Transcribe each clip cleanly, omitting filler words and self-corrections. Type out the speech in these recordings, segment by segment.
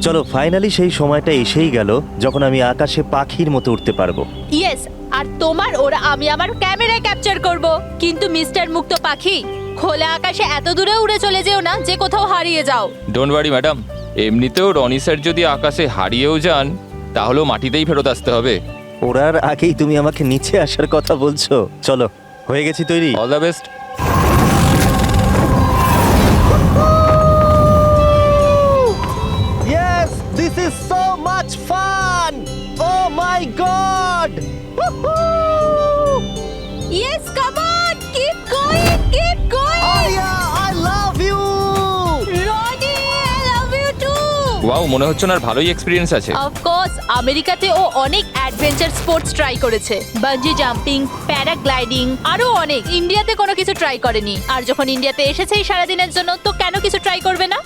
চলো ফাইনালি সেই সময়টা এসেই গেল যখন আমি আকাশে পাখির মতো উঠতে পারবো। ইয়েস, আর তোমার ওরা আমি আমার ক্যামেরায় ক্যাপচার করব। কিন্তু মিস্টার মুক্ত পাখি, খোলা আকাশে এত দূরে উড়ে চলে যেও না যে কোথাও হারিয়ে যাও। ডোন্ট ওয়ারি ম্যাডাম, এমনিতেও রনি স্যার যদি আকাশে হারিয়েও যান তাহলেও মাটিতেই ফেরত আসতে হবে। ওড়ার আগেই তুমি আমাকে নিচে আসার কথা বলছো। চলো, হয়ে গেছি তৈরি। All the best. Yes, this is so much fun! Oh my god! Yes, come on, keep going, keep going. Arya, I love you! Roni, I love you too. Wow, মনে হচ্ছে না ভালোই এক্সপিরিয়েন্স আছে। অফকোর্স, আমেরিকাতে ও অনেক অ্যাডভেঞ্চার স্পোর্টস ট্রাই করেছে, bungee jumping, paragliding, আরো অনেক। ইন্ডিয়াতে কোনো কিছু ট্রাই করেনি, আর যখন ইন্ডিয়াতে এসেছেই সারাদিনের জন্য, তো কেন কিছু ট্রাই করবে না?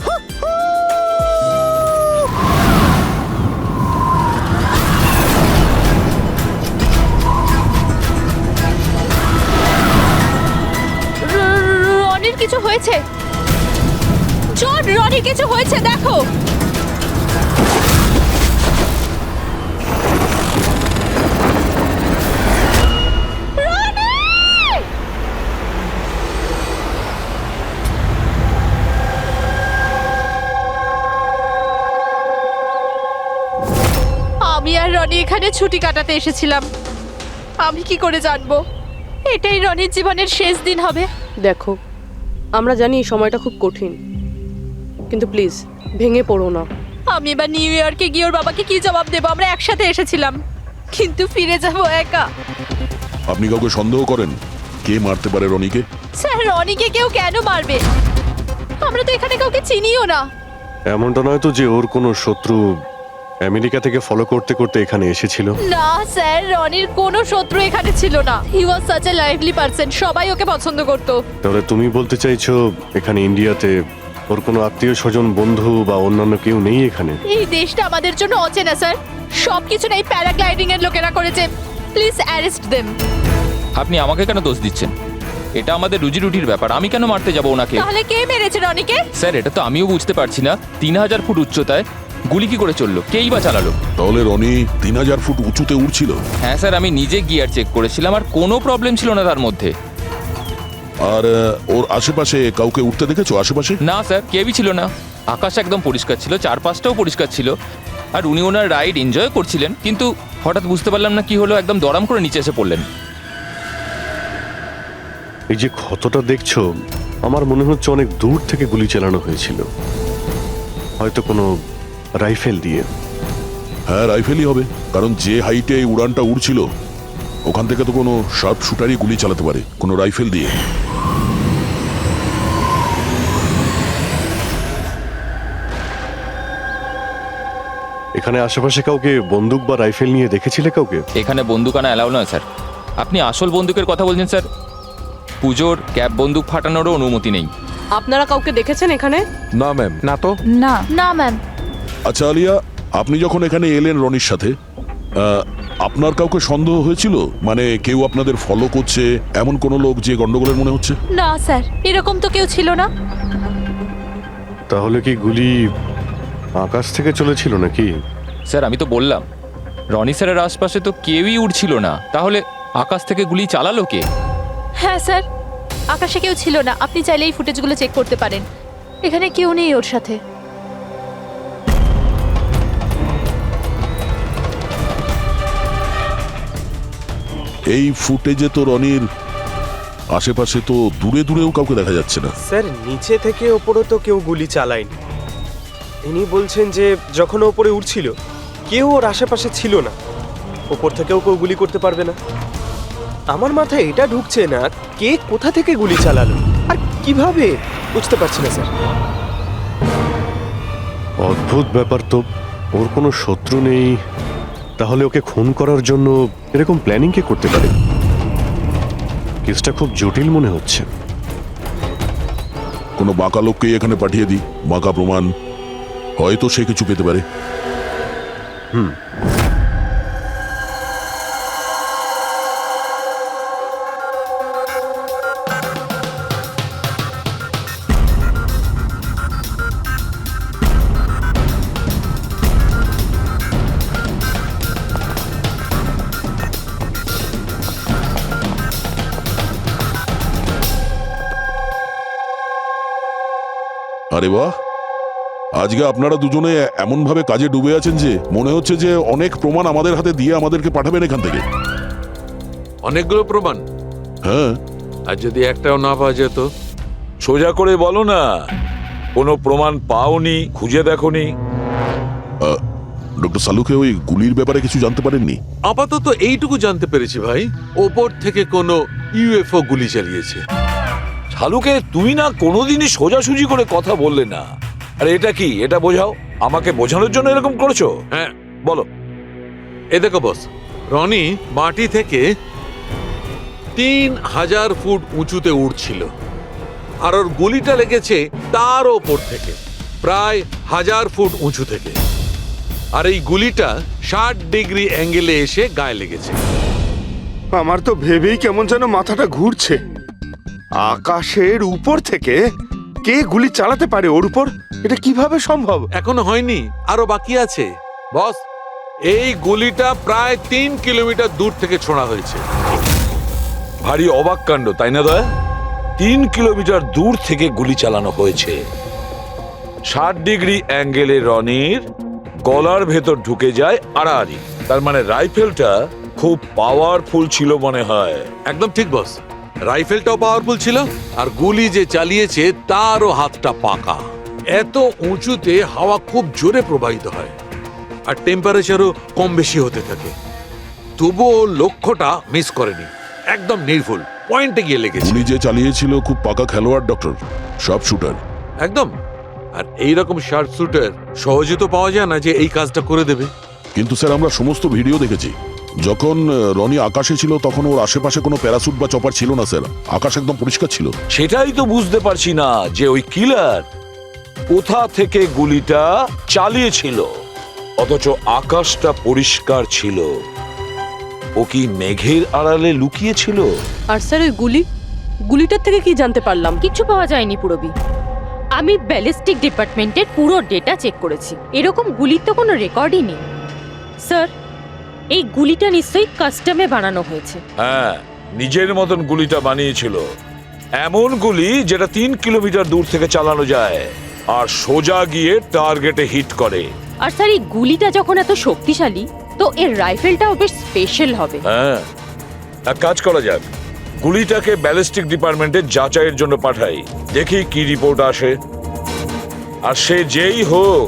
রনির কিছু হয়েছে, জন, রনির কিছু হয়েছে, দেখো। আমি আর রনি এখানে ছুটি কাটাতে এসেছিলাম। আমি কি করে জানবো এটাই রনির জীবনের শেষ দিন হবে? দেখো, আমরা জানি এই সময়টা খুব কঠিন, কিন্তু প্লিজ ভেঙে পড়ো না। আমি এবার নিউ ইয়র্কে গিয়ে ওর বাবাকে কি জবাব দেবো? আমরা একসাথে এসেছিলাম, কিন্তু ফিরে যাব একা। আপনি কাউকে সন্দেহ করেন কে মারতে পারে রনিকে? স্যার, রনিকে কেউ কেন মারবে? আমরা তো এখানে কাউকে চিনিও না। এমনটা নয় তো যে ওর কোনো শত্রু আমেরিকা থেকে ফলো করতে করতে এখানে এসেছিল? না স্যার, রনির কোনো শত্রু এখানে ছিল না। He was such a lively person, সবাই ওকে পছন্দ করতো। তাহলে তুমি বলতে চাইছো এখানে ইন্ডিয়াতে ওর কোনো আত্মীয় স্বজন, বন্ধু বা অন্যান্য কেউ নেই এখানে? এই দেশটা আমাদের জন্য অচেনা স্যার, সবকিছু এই প্যারাগ্লাইডিং এর লোকেরা করেছে। Please arrest them. আপনি আমাকে কেন দোষ দিচ্ছেন? এটা আমাদের রুজি রুটির ব্যাপার, আমি কেন মারতে যাব ওনাকে? তাহলে কে মেরেছে রনিকে? স্যার, এটা তো আমিও বুঝতে পারছি না। 3000 ফুট উচ্চতায় গুলি কি করে চললো? কেই বা চালালো? তাহলে রনি 3000 ফুট উঁচুতে উঠছিল? হ্যাঁ স্যার, আমি নিজে গিয়ার চেক করেছিলাম, আর কোনো প্রবলেম ছিল না তার মধ্যে। আর ওর আশেপাশে কাউকে উঠতে দেখেছো? আশেপাশে না স্যার, কেউই ছিল না। আকাশ একদম পরিষ্কার ছিল, চারপাশটাও পরিষ্কার ছিল, আর উনি ওনার রাইড এনজয় করছিলেন। কিন্তু হঠাৎ বুঝতে পারলাম না কি হলো, একদম দড়াম করে নিচে এসে পড়লেন। এই যে ক্ষতটা দেখছো, আমার মনে হচ্ছে অনেক দূর থেকে গুলি চালানো হয়েছিল, হয়তো কোনো রাইফেল দিয়ে। হ্যাঁ, রাইফেলই হবে, কারণ যে হাইটে এই উড়ানটা উড়ছিল ওখান থেকে তো কোনো শার্প শুটারই গুলি চালাতে পারে, কোনো রাইফেল দিয়ে। এখানে আশেপাশে কাউকে বন্দুক বা রাইফেল নিয়ে দেখেছিলে কাউকে? এখানে বন্দুক আনা অ্যালাউ নয় স্যার। আপনি আসল বন্দুকের কথা বলছেন স্যার? পুজোর ক্যাপ বন্দুক ফাটানোরও অনুমতি নেই। আপনারা কাউকে দেখেছেন এখানে? না ম্যাম, না তো। না না ম্যাম। আচ্ছা আলিয়া, আপনি যখন এখানে এলেন রনির সাথে, আপনার কাউকে সন্দেহ হয়েছিল? মানে কেউ আপনাদের ফলো করছে, এমন কোনো লোক যে গন্ডগোলের মনে হচ্ছে? না স্যার, এরকম তো কেউ ছিল না। তাহলে কি গুলি আকাশ থেকে চলেছিল নাকি? স্যার, আমি তো বললাম রনি স্যারের আশপাশে তো কেউই উড়ছিল না, তাহলে আকাশ থেকে গুলি চালালো কে? হ্যাঁ স্যার, আকাশে কেউ ছিল না। আপনি চাইলে এই ফুটেজগুলো চেক করতে পারেন, এখানে কেউ নেই ওর সাথে। এই ফুটেজে তো রনির আশেপাশে তো দূরে দূরেও কাউকে দেখা যাচ্ছে না। স্যার, নিচে থেকে ওপরে তো কেউ গুলি চালায়নি। ইনি বলছেন যে যখন ও ওপরে উঠছিল কেউ ওর আশেপাশে ছিল না, ওপর থেকেও কেউ গুলি করতে পারবে না। আমার মাথায় এটা ঢুকছে না কে কোথা থেকে গুলি চালালো আর কিভাবে, বুঝতে পারছি না স্যার। অদ্ভুত ব্যাপার তো, ওর কোনো শত্রু নেই, তাহলে ওকে খুন করার জন্য এরকম প্ল্যানিং কে করতে পারে? কেসটা খুব জটিল মনে হচ্ছে। কোনো বাঁকা লোককে এখানে পাঠিয়ে দিই, বাঁকা প্রমাণ, হয়তো সে কিছু পেতে পারে। আরে বাহ, আজকে আপনারা দুজনে এমন ভাবে কাজে ডুবে আছেন যে মনে হচ্ছে যে অনেক প্রমাণ আমাদের হাতে দিয়ে আমাদেরকে পাঠাবেন এখান থেকে। অনেকগুলো প্রমাণ, হ্যাঁ, আর যদি একটাও না পাওয়া যেত? সোজা করে বলো না, কোনো প্রমাণ পাওনি, খুঁজে দেখোনি? ডক্টর সালুকে ওই গুলির ব্যাপারে কিছু জানতে পারেননি? আপাতত এইটুকু জানতে পেরেছি ভাই, ওপর থেকে কোনো ইউএফও গুলি চালিয়েছে। শালুকে তুমি না কোনোদিনই সোজাসুজি করে কথা বললে না। আরে এটা কি, এটা বোঝাও, আমাকে বোঝানোর জন্য এরকম করছো? হ্যাঁ, বলো। এ দেখো বস, রনি মাটি থেকে 3000 ফুট উঁচুতে উঠছিল, আর ওর গুলিটা লেগেছে তার ওপর থেকে প্রায় 1000 ফুট উঁচু থেকে। আর এই গুলিটা 60 ডিগ্রি অ্যাঙ্গেলে এসে গায়ে লেগেছে। আমার তো ভেবেই কেমন যেন মাথাটা ঘুরছে। আকাশের উপর থেকে কে গুলি চালাতে পারে ওর উপর? এটা কিভাবে সম্ভব? এখনো হয়নি, আরো বাকি আছে বস। এই গুলিটা প্রায় 3 কিলোমিটার দূর থেকে ছোড়া হয়েছে। ভারী অবাক কাণ্ড, তাই না দয়া? 3 কিলোমিটার দূর থেকে গুলি চালানো হয়েছে। 60 ডিগ্রি অ্যাঙ্গেলে রনির গলার ভেতর ঢুকে যায় আড়াআড়ি। তার মানে রাইফেলটা খুব পাওয়ারফুল ছিল মনে হয়। একদম ঠিক বস, রাইফেলটাও পাওয়ারফুল ছিল, আর গুলি যে চালিয়েছে তারও হাতটা পাকা। এত উঁচুতে হাওয়া খুব জোরে প্রবাহিত হয়, আর টেম্পারেচারও কম বেশি হতে থাকে। তবুও লক্ষ্যটা মিস করেনি, একদম নির্ভুল পয়েন্টে গিয়ে লেগেছে। গুলি যে চালিয়েছিল খুব পাকা খেলোয়াড়, ডক্টর, সব শুটার। একদম। আর এইরকম শার্প শুটার সহজে তো পাওয়া যায় না যে এই কাজটা করে দেবে। কিন্তু স্যার, আমরা সমস্ত ভিডিও দেখেছি। যখন রনি আকাশে ছিল তখন ওর আশেপাশে কোনো প্যারাসুট বা চপার ছিল না স্যার। আকাশ একদম পরিষ্কার ছিল। সেটাই তো বুঝতে পারছি না যে ওই কিলার কোথা থেকে গুলিটা চালিয়েছিল, অথচ আকাশটা পরিষ্কার ছিল। ও কি মেঘের আড়ালে লুকিয়েছিল? আর স্যার ওই গুলিটার থেকে কি জানতে পারলাম? কিচ্ছু পাওয়া যায়নি পুরবি। আমি ব্যালিস্টিক ডিপার্টমেন্টের পুরো ডেটা চেক করেছি, এরকম গুলির তো কোনো রেকর্ডই নেই। স্যার, এই গুলিটা নিশ্চয়ই কাস্টমে বানানো হয়েছে। হ্যাঁ, নিজের মতন গুলিটা বানিয়েছিল। এমন গুলি যেটা 3 কিলোমিটার দূর থেকে চালানো যায় আর সোজা গিয়ে টার্গেটে হিট করে। আর স্যার, এই গুলিটা যখন এত শক্তিশালী, তো এর রাইফেলটাও বেশ স্পেশাল হবে। হ্যাঁ, এক কাজ করা যাক, গুলিটাকে ব্যালিস্টিক ডিপার্টমেন্টে যাচাইয়ের জন্য পাঠাই, দেখি কি রিপোর্ট আসে। আর সে যেই হোক,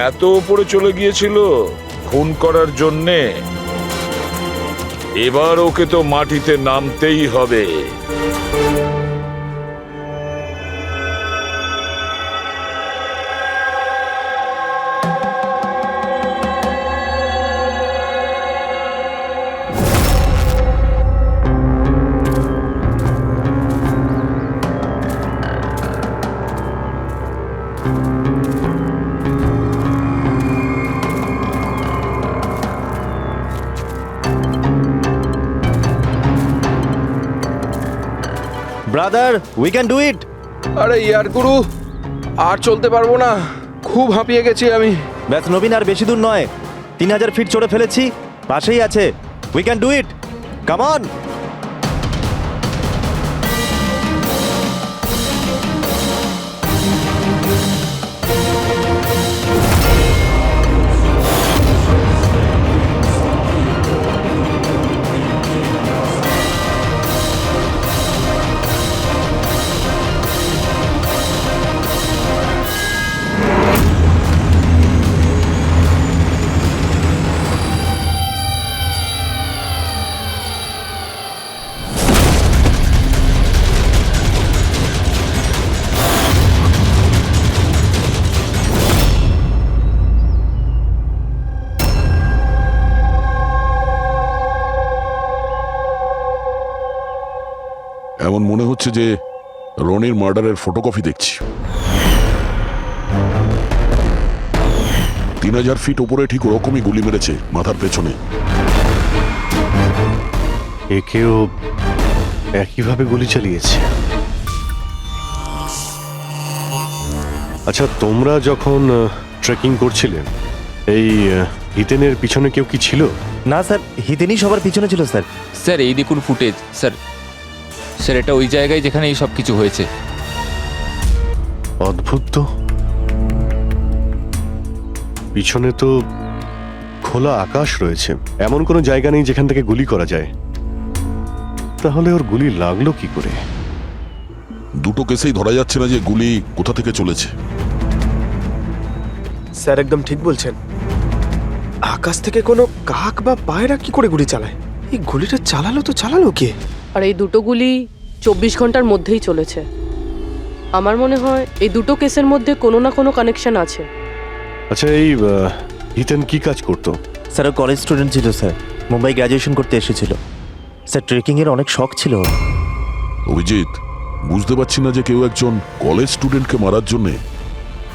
এত উপরে চলে গিয়েছিল খুন করার জন্যে, এবার ওকে তো মাটিতে নামতেই হবে। ব্রাদার, উই ক্যান ডু ইট। আরে ইয়ার গুরু, আর চলতে পারবো না, খুব হাঁপিয়ে গেছি আমি। ব্যাস নবীন, আর বেশি দূর নয়, 3000 ফিট চড়ে ফেলেছি, পাশেই আছে। We can do it, come on. এমন মনে হচ্ছে যে রনির মার্ডারের ফটোকপি দেখছি। 3000 ফিট উপরে ঠিক ওরকমই গুলি মেরেছে, মাথার পেছনে। একেও একইভাবে গুলি চালিয়েছে। আচ্ছা, তোমরা যখন ট্রেকিং করছিলে, এই হিতেনের পিছনে কেউ কি ছিল? না স্যার, হিতেনই সবার পিছনে ছিল স্যার। স্যার, এই দেখুন ফুটেজ। স্যার, এটা ওই জায়গায় যেখানে এই সব কিছু হয়েছে। অদ্ভুত তো, পিছনে তো খোলা আকাশ রয়েছে, এমন কোনো জায়গা নেই যেখান থেকে গুলি করা যায়। তাহলে ওর গুলি লাগলো কি করে? দুটো কেসেই ধরা যাচ্ছে না যে গুলি কোথা থেকে চলেছে। স্যার একদম ঠিক বলছেন। আকাশ থেকে কোনো কাক বা পায়রা কি করে গুলি চালায়? এই গুলিটা চালালো কে? আর এই দুটো গুলি 24 ঘন্টার মধ্যেই চলেছে। আমার মনে হয় এই দুটো কেসের মধ্যে কোনো না কোনো কানেকশন আছে। আচ্ছা, এই হিতেন কি কাজ করতো? স্যার কলেজ স্টুডেন্ট ছিল স্যার, মুম্বাই গ্র্যাজুয়েশন করতে এসেছিল স্যার। ট্রেকিংয়ের অনেক শখ ছিল ওর। অভিজিৎ, বুঝতে পারছি না যে কেউ একজন কলেজ স্টুডেন্টকে মারার জন্য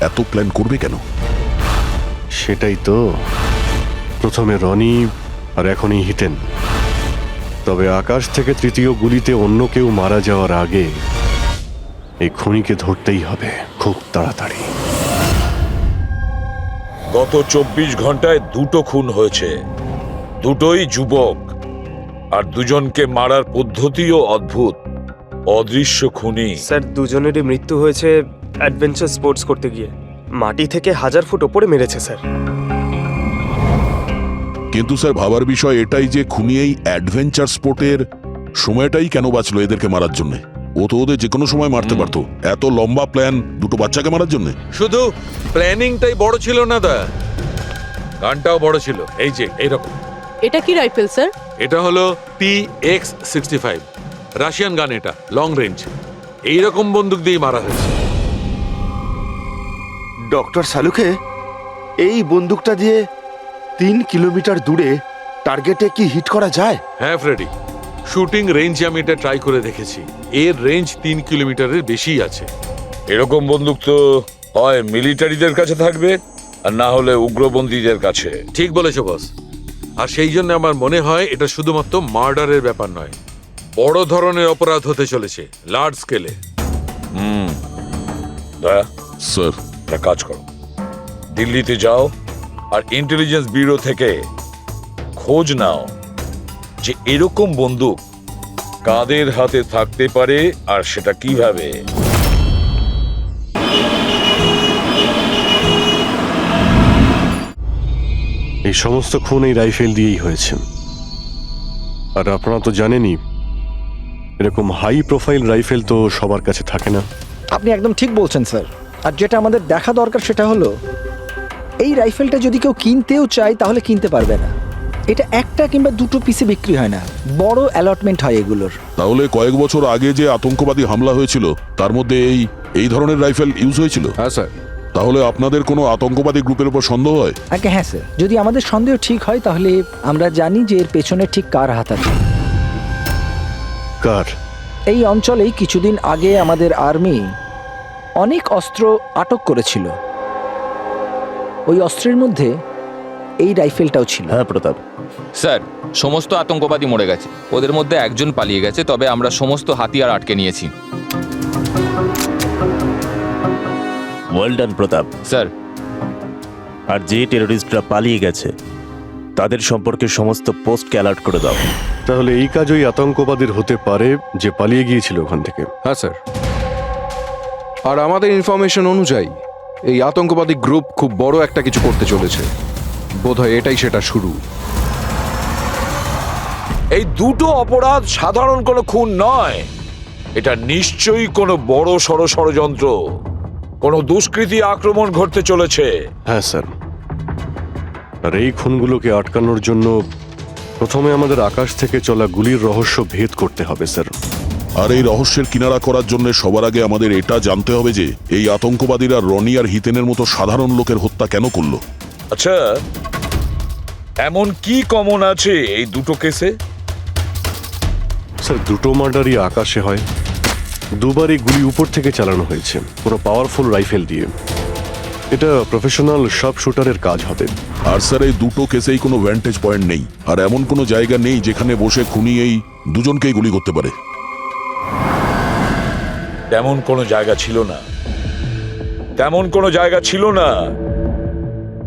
এত প্ল্যান করবে কেন। সেটাই তো, প্রথমে রনি আর এখনই হিতেন। তবে আকাশ থেকে তৃতীয় গুলিতে অন্য কেউ মারা যাওয়ার আগে এই খুনিকে ধরতেই হবে খুব তাড়াতাড়ি। গত 24 ঘন্টায় দুটো খুন হয়েছে, দুটোই যুবক, আর দুজনকে মারার পদ্ধতিও অদ্ভুত। অদৃশ্য খুনি। স্যার দুজনেরই মৃত্যু হয়েছে অ্যাডভেঞ্চার স্পোর্টস করতে গিয়ে। মাটি থেকে 1000 ফুট ওপরে মেরেছে স্যার। কিন্তু স্যার ভাবার বিষয় এটাই যে খুনি এই অ্যাডভেঞ্চার স্পোর্টের সময়টাই কেন বাঁচলো এদেরকে মারার জন্য? ও তো ওদের যে কোনো সময় মারতে পারতো। এত লম্বা প্ল্যান দুটো বাচ্চাকে মারার জন্য? শুধু প্ল্যানিংটাই বড় ছিল না দা, গানটাও বড় ছিল। এই যে এইরকম। এটা কি রাইফেল স্যার? এটা হলো PX-65 রাশিয়ান গান। এটা লং রেঞ্জ। এইরকম বন্দুক দিয়ে মারা হয়েছে। ডক্টর সালুকে, এই বন্দুকটা দিয়ে 3 কিলোমিটার দূরে টার্গেটে কি হিট করা যায়? হ্যাঁ ফ্রেডি, শুটিং রেঞ্জে আমি এটা ট্রাই করে দেখেছি। এর রেঞ্জ 3 কিলোমিটারের বেশি আছে। এরকম বন্দুক তো হয় মিলিটারিদের কাছে থাকবে, আর না হলে উগ্রপন্থীদের কাছে। ঠিক বলেছো বস। আর সেই জন্য আমার মনে হয় এটা শুধুমাত্র মার্ডারের ব্যাপার নয়, বড় ধরনের অপরাধ হতে চলেছে, লার্জ স্কেলে। দয়া, স্যার, একটা কাজ করো, দিল্লিতে যাও আর ইন্টেলিজেন্স ব্যুরো থেকে খোঁজ নাও যে এরকম বন্দুক কাদের হাতে থাকতে পারে আর সেটা কিভাবে। এই সমস্ত খুন এই রাইফেল দিয়েই হয়েছে। আর আপনারা তো জানেনই, এরকম হাই প্রোফাইল রাইফেল তো সবার কাছে থাকে না। আপনি একদম ঠিক বলছেন স্যার। আর যেটা আমাদের দেখা দরকার সেটা হলো এই রাইফেলটা যদি কেউ কিনতেও চায় তাহলে কিনতে পারবে না। এটা একটা কিংবা দুটো পিসে বিক্রি হয় না, বড় অ্যালটমেন্ট হয় এগুলোর। তাহলে কয়েক বছর আগে যে আতঙ্কবাদী হামলা হয়েছিল তার মধ্যে এই ধরনের রাইফেল ইউজ হয়েছিল? হ্যাঁ স্যার। তাহলে আপনাদের কোনো আতঙ্কবাদী গ্রুপের উপর সন্দেহ হয়? আগে হ্যাঁ স্যার, যদি আমাদের সন্দেহ ঠিক হয় তাহলে আমরা জানি যে এর পেছনে ঠিক কার হাত আছে। কার? এই অঞ্চলেই কিছুদিন আগে আমাদের আর্মি অনেক অস্ত্র আটক করেছিল। ওই অস্ত্রের মধ্যে এই রাইফেলটাও ছিল। হ্যাঁ প্রতাপ স্যার, সমস্ত আতঙ্কবাদী মরে গেছে, ওদের মধ্যে একজন পালিয়ে গেছে, তবে আমরা সমস্ত হাতিয়ার আটকে নিয়েছি। ওয়েল ডান প্রতাপ স্যার। আর যে টেররিস্টরা পালিয়ে গেছে তাদের সম্পর্কে সমস্ত পোস্টকে অ্যালার্ট করে দাও। তাহলে এই কাজ ওই আতঙ্কবাদীর হতে পারে যে পালিয়ে গিয়েছিল ওখান থেকে। হ্যাঁ স্যার। আর আমাদের ইনফরমেশন অনুযায়ী এই আতঙ্কবাদী গ্রুপ খুব বড় একটা কিছু করতে চলেছে। বোধহয় এটাই সেটা শুরু। এই দুটো অপরাধ সাধারণ কোনো খুন নয়, এটা নিশ্চয়ই কোনো বড় সড় ষড়যন্ত্র, কোনো দুষ্কৃতী আক্রমণ ঘটতে চলেছে। হ্যাঁ স্যার। আর এই খুনগুলোকে আটকানোর জন্য প্রথমে আমাদের আকাশ থেকে চলা গুলির রহস্য ভেদ করতে হবে স্যার। আর এই রহস্যের কিনারা করার জন্য সবার আগে আমাদের এটা জানতে হবে যে এই আতঙ্কবাদীরা রনি আর হিতেনের মতো সাধারণ লোকের হত্যা কেন করলো। আচ্ছা, এমন কি কমন আছে এই দুটো কেসে? স্যার, দুটো মার্ডারই আকাশে হয়। দুবারই গুলি উপর থেকে চালানো হয়েছে, পুরো পাওয়ারফুল রাইফেল দিয়ে। এটা প্রফেশনাল শার্প শুটারের কাজ হবে। আর স্যার, এই দুটো কেসেই কোনো ভ্যান্টেজ পয়েন্ট নেই, আর এমন কোনো জায়গা নেই যেখানে বসে খুনি এই দুজনকেই গুলি করতে পারে। তেমন কোনো জায়গা ছিল না, তেমন কোনো জায়গা ছিল না।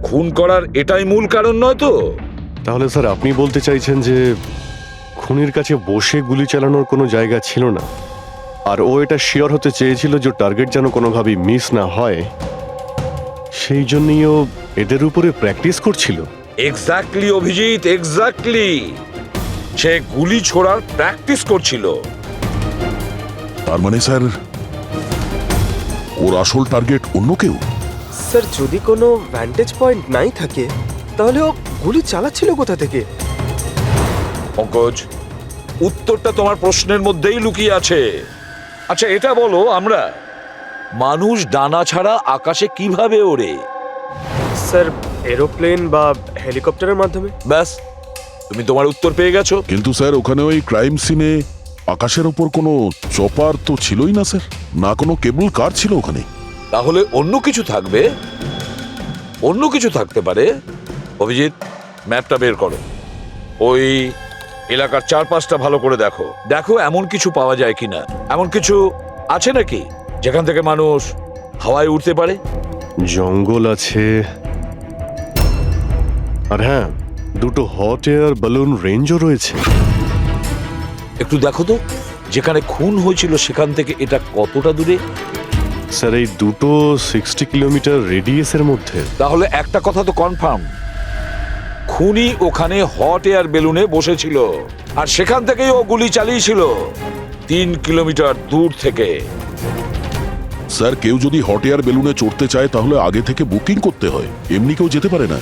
খুন করার এটাই মূল কারণ নয় তো? তাহলে স্যার আপনি বলতে চাইছেন যে খুনির কাছে বসে গুলি চালানোর কোনো জায়গা ছিল না, আর ও এটা শিওর হতে চেয়েছিল যে টার্গেট যেন কোনোভাবেই মিস না হয়, সেই জন্যই ও এদের উপরে প্র্যাকটিস করছিল। Exactly Abhijit, exactly. সে গুলি ছোড়ার প্র্যাকটিস করছিল। তার মানে স্যার ওর আসল টার্গেট অন্য কেউ। স্যার যদি কোনো ভ্যান্টেজ পয়েন্ট নাই থাকে তাহলে ও গুলি চালাচ্ছিল কোথা থেকে? পঙ্কজ, উত্তরটা তোমার প্রশ্নের মধ্যেই লুকিয়ে আছে। আচ্ছা এটা বলো, আমরা মানুষ ডানা ছাড়া আকাশে কিভাবে ওড়ে? স্যার এরোপ্লেন বা হেলিকপ্টারের মাধ্যমে। ব্যাস, তুমি তোমার উত্তর পেয়ে গেছো। কিন্তু স্যার ওখানে ওই ক্রাইম সিনে আকাশের ওপর কোনো চপার তো ছিলই না স্যার, না কোনো কেবল কার ছিল ওখানে। তাহলে অন্য কিছু থাকবে, অন্য কিছু থাকতে পারে। অভিজিৎ, ম্যাপটা বের করো, ওই এলাকার চারপাশটা ভালো করে দেখো, দেখো এমন কিছু পাওয়া যায় কিনা। এমন কিছু আছে নাকি যেখান থেকে মানুষ হাওয়ায় উঠতে পারে? জঙ্গল আছে, আর হ্যাঁ, দুটো হট এয়ার বালুন রেঞ্জও রয়েছে। একটু দেখো তো, যেখানে খুন হয়েছিল সেখান থেকে এটা কতটা দূরে? স্যার এই দুটো 60 কিলোমিটার রেডিয়াসের মধ্যে। তাহলে একটা কথা তো কনফার্ম, খুনি ওখানে হট এয়ার বেলুনে বসেছিল আর সেখান থেকেই ও গুলি চালিয়েছিল 3 কিলোমিটার দূর থেকে। স্যার কেউ যদি হট এয়ার বেলুনে চড়তে চায় তাহলে আগে থেকে বুকিং করতে হয়, এমনি কেউ যেতে পারে না।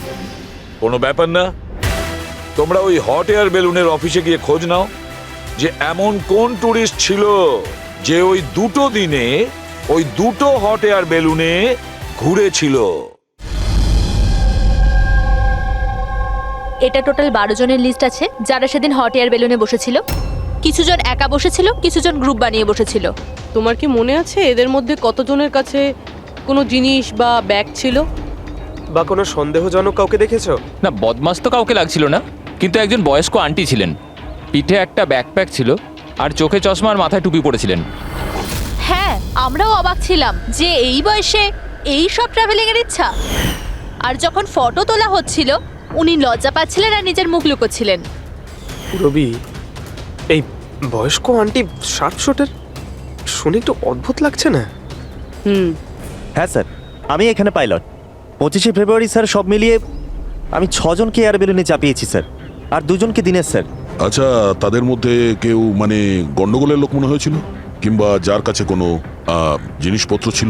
কোনো ব্যাপার না, তোমরা ওই হট এয়ার বেলুনের অফিসে গিয়ে খোঁজ নাও যে এমন কোন টুরিস্ট ছিল যে ওই দুটো দিনে ওই দুটো হট এয়ার বেলুনে ঘুরেছিল। এটা টোটাল 12 জনের লিস্ট আছে যারা সেদিন হট এয়ার বেলুনে বসেছিল। কিছু জন একা বসেছিল, কিছু জন গ্রুপ বানিয়ে বসেছিল। তোমার কি মনে আছে এদের মধ্যে কতজনের কাছে কোনো জিনিস বা ব্যাগ ছিল? বা কোনো সন্দেহজনক কাউকে দেখেছো? না, বদমাস তো কাউকে লাগছিল না, কিন্তু একজন বয়স্ক আন্টি ছিলেন, পিঠে একটা ব্যাকপ্যাক ছিল আর চোখে চশমা আর মাথায় টুপি পরেছিলেন। হ্যাঁ, আমরাও অবাক ছিলাম যে এই বয়সে এই সব ট্রাভেলিং এর ইচ্ছা। আর যখন ফটো তোলা হচ্ছিল উনি লজ্জা পাচ্ছিলেন আর নিজের মুখ লুকোচ্ছিলেন। রবি, এই বয়স্ক আন্টি শার্প শুটের শুনে একটু অদ্ভুত লাগছে না? হ্যাঁ স্যার, আমি এখানে পাইলট। 25শে ফেব্রুয়ারি স্যার সব মিলিয়ে আমি 6 জনকে এয়ার বেলুনে চাপিয়েছি স্যার, আর 2 জনকে দিনের স্যার। আচ্ছা, তাদের মধ্যে কেউ মানে গন্ডগোলের লোক মনে হয়েছিল, কিংবা যার কাছে কোনো জিনিসপত্র ছিল?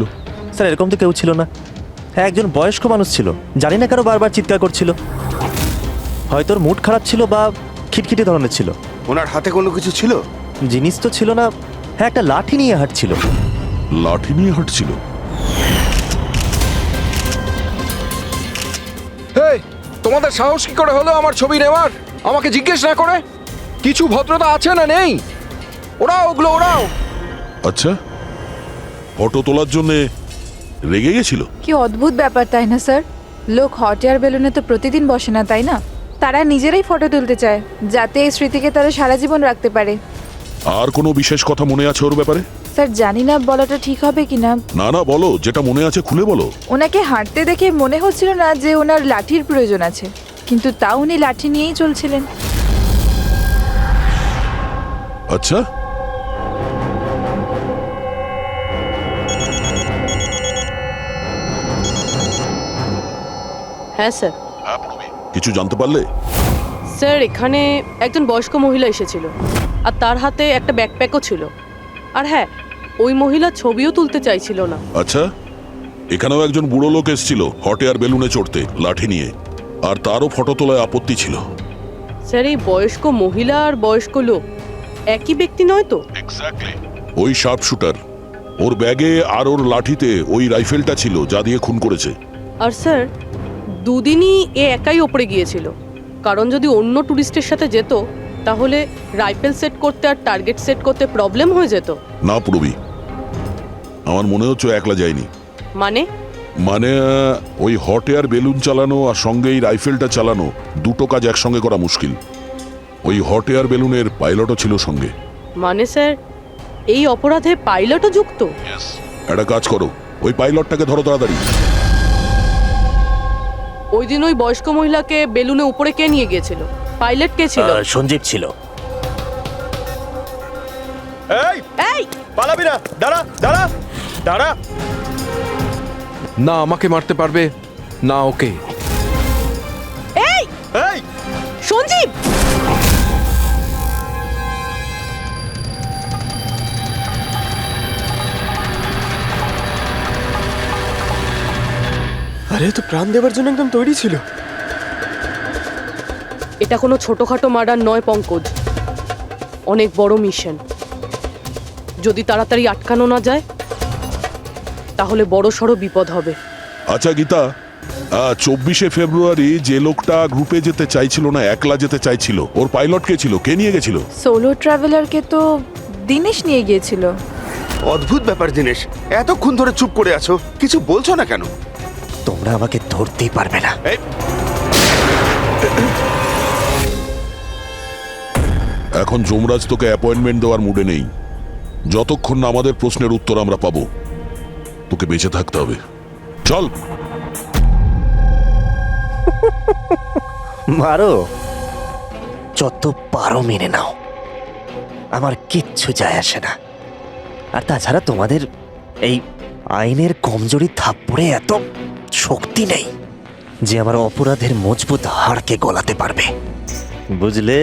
স্যার এরকম তো কেউ ছিল না। হ্যাঁ, একজন বয়স্ক মানুষ ছিল, জানি না কারো বারবার চিৎকার করছিল। হয়তো ওর মুড খারাপ ছিল বা খিটখিটে ধরনের ছিল। ওনার হাতে কোনো কিছু ছিল? জিনিস তো ছিল না। হ্যাঁ, একটা লাঠি নিয়ে হাঁটছিল। লাঠি নিয়ে হাঁটছিল? হেই, তোমাদের সাহস কি করে হলো আমার ছবি নেওয়ার, আমাকে জিজ্ঞেস না করে? কিছু ভদ্রতা আছে না নেই? ওরাও ওগুলো ওরাও। আচ্ছা, ফটো তোলার জন্যে রেগে গেছিল? কি অদ্ভুত ব্যাপার, তাই না স্যার? লোক হট এয়ার বেলুনে তো প্রতিদিন বসে না, তাই না? তারা নিজেরাই ফটো তুলতে চায় যাতে এই স্মৃতিকে তারা সারা জীবন রাখতে পারে। আর কোনো বিশেষ কথা মনে আছে ওর ব্যাপারে? স্যার জানি না বলাটা ঠিক হবে কিনা। না না, বলো, যেটা মনে আছে খুলে বলো। ওনাকে হাঁটতে দেখে মনে হচ্ছিল না যে ওনার লাঠির প্রয়োজন আছে, কিন্তু তাও উনি লাঠি নিয়েই চলছিলেন। আচ্ছা, হ্যাঁ স্যার। কিছু জানতে পারলে? স্যার এখানে একজন বয়স্ক মহিলা এসেছিল আর তার হাতে একটা ব্যাকপ্যাকও ছিল। আর হ্যাঁ, ওই মহিলা ছবিও তুলতে চাইছিল না। আচ্ছা, এখানেও একজন বুড়ো লোক এসেছিল হট এয়ার বেলুনে চড়তে লাঠি নিয়ে, আর তারও ফটো তোলায় আপত্তি ছিল। স্যার এই বয়স্ক মহিলা আর বয়স্ক লোক একই ব্যক্তি নয় তো? ওই শার্প শুটার, ওর ব্যাগে আর ওর লাঠিতে ওই রাইফেলটা ছিল যা দিয়ে খুন করেছে। আর স্যার দুদিনই এ একাই ওপরে গিয়েছিল, কারণ যদি অন্য টুরিস্টের সাথে যেত তাহলে রাইফেল সেট করতে আর টার্গেট সেট করতে প্রবলেম হয়ে যেত। না পুরবি, আমার মনে হচ্ছে একলা যায়নি। মানে ওই হট এয়ার বেলুন চালানো আর সঙ্গে এই রাইফেলটা চালানো, দুটো কাজ একসঙ্গে করা মুশকিল। ওই হট এয়ার বেলুনের পাইলটও ছিল সঙ্গে। মানে স্যার এই অপরাধে পাইলটও যুক্ত? একটা কাজ করো, ওই পাইলটটাকে ধরো তাড়াতাড়ি। ওই দিন ওই বয়স্ক মহিলাকে বেলুনে উপরে কে নিয়ে গিয়েছিল? পাইলট কে ছিল? সঞ্জীব ছিল। এই পালাবি না, দাঁড়া দাঁড়া দাঁড়া। না আমাকে মারতে পারবে না ওকে। এই এই সঞ্জীব, আরে তো প্রাণ দেওয়ার জন্য একদম তৈরি ছিল। এটা কোনো ছোটখাটো মার্ডার নয় পঙ্কজ, অনেক বড় মিশন। যদি তাড়াতাড়ি আটকানো না যায় তাহলে বড় সড়ো বিপদ হবে। আচ্ছা গীতা, 24শে ফেব্রুয়ারি যে লোকটা গ্রুপে যেতে চাইছিল না, একলা যেতে চাইছিল, ওর পাইলট কে ছিল? কে নিয়ে গেছিল? সোলো ট্রাভেলারকে তো দিনেশ নিয়ে গিয়েছিল। অদ্ভুত ব্যাপার দিনেশ, এতক্ষণ ধরে চুপ করে আছো, কিছু বলছো না কেন? তোমরা আমাকে ধরতেই পারবে না। এই এখন যমরাজ তোকে অ্যাপয়েন্টমেন্ট দেওয়ার মুডে নেই। যতক্ষণ না আমাদের প্রশ্নের উত্তর আমরা পাবো, তোকে বেঁচে থাকতে হবে। চল। মারো, যত পারো মেনে নাও, আমার কিচ্ছু যায় আসে না। আর তাছাড়া তোমাদের এই আইনের কমজোরি থাপ্পড়ে এত শক্তি নেই যে আমার অপরাধের মজবুত হাড়কে গলাতে পারবে, বুঝলে?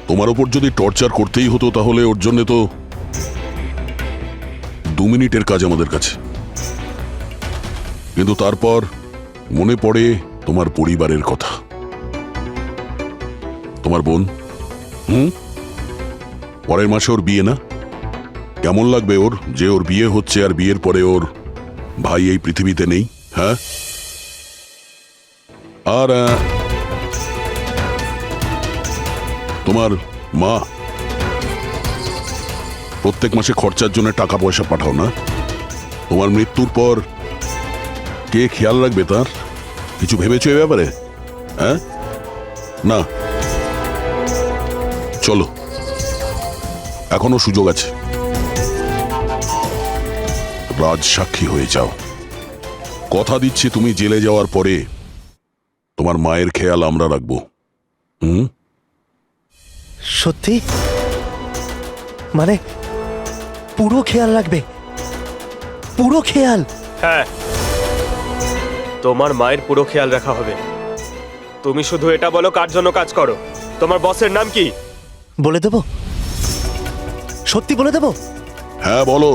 তোমার ওপর যদি টর্চার করতেই হতো তাহলে ওর জন্য তো 2 মিনিটের কাজ আমাদের কাছে। কিন্তু তারপর মনে পড়ে তোমার পরিবারের কথা, তোমার বোন। পরের মাসে ওর বিয়ে না? কেমন লাগবে ওর যে ওর বিয়ে হচ্ছে আর বিয়ের পরে ওর ভাই এই পৃথিবীতে নেই? হ্যাঁ, আর তোমার মা প্রত্যেক মাসে খরচার জন্য টাকা পয়সা পাঠাও না? তোমার মৃত্যুর পর কে খেয়াল রাখবে তার? কিছু ভেবেছো এ ব্যাপারে? হ্যাঁ, না। চলো, এখনো সুযোগ আছে। রাজ সাক্ষী হয়ে যাও। কথা দিচ্ছি তুমি জেলে যাওয়ার পরে তোমার মায়ের খেয়াল আমরা রাখবো। সত্যি? মানে পুরো খেয়াল রাখবে? পুরো খেয়াল? হ্যাঁ, তোমার মায়ের পুরো খেয়াল রাখা হবে। তুমি শুধু এটা বলো কার জন্য কাজ করো, তোমার বসের নাম কি? বলে দেবো? সত্যি বলে দেবো? হ্যাঁ বলো।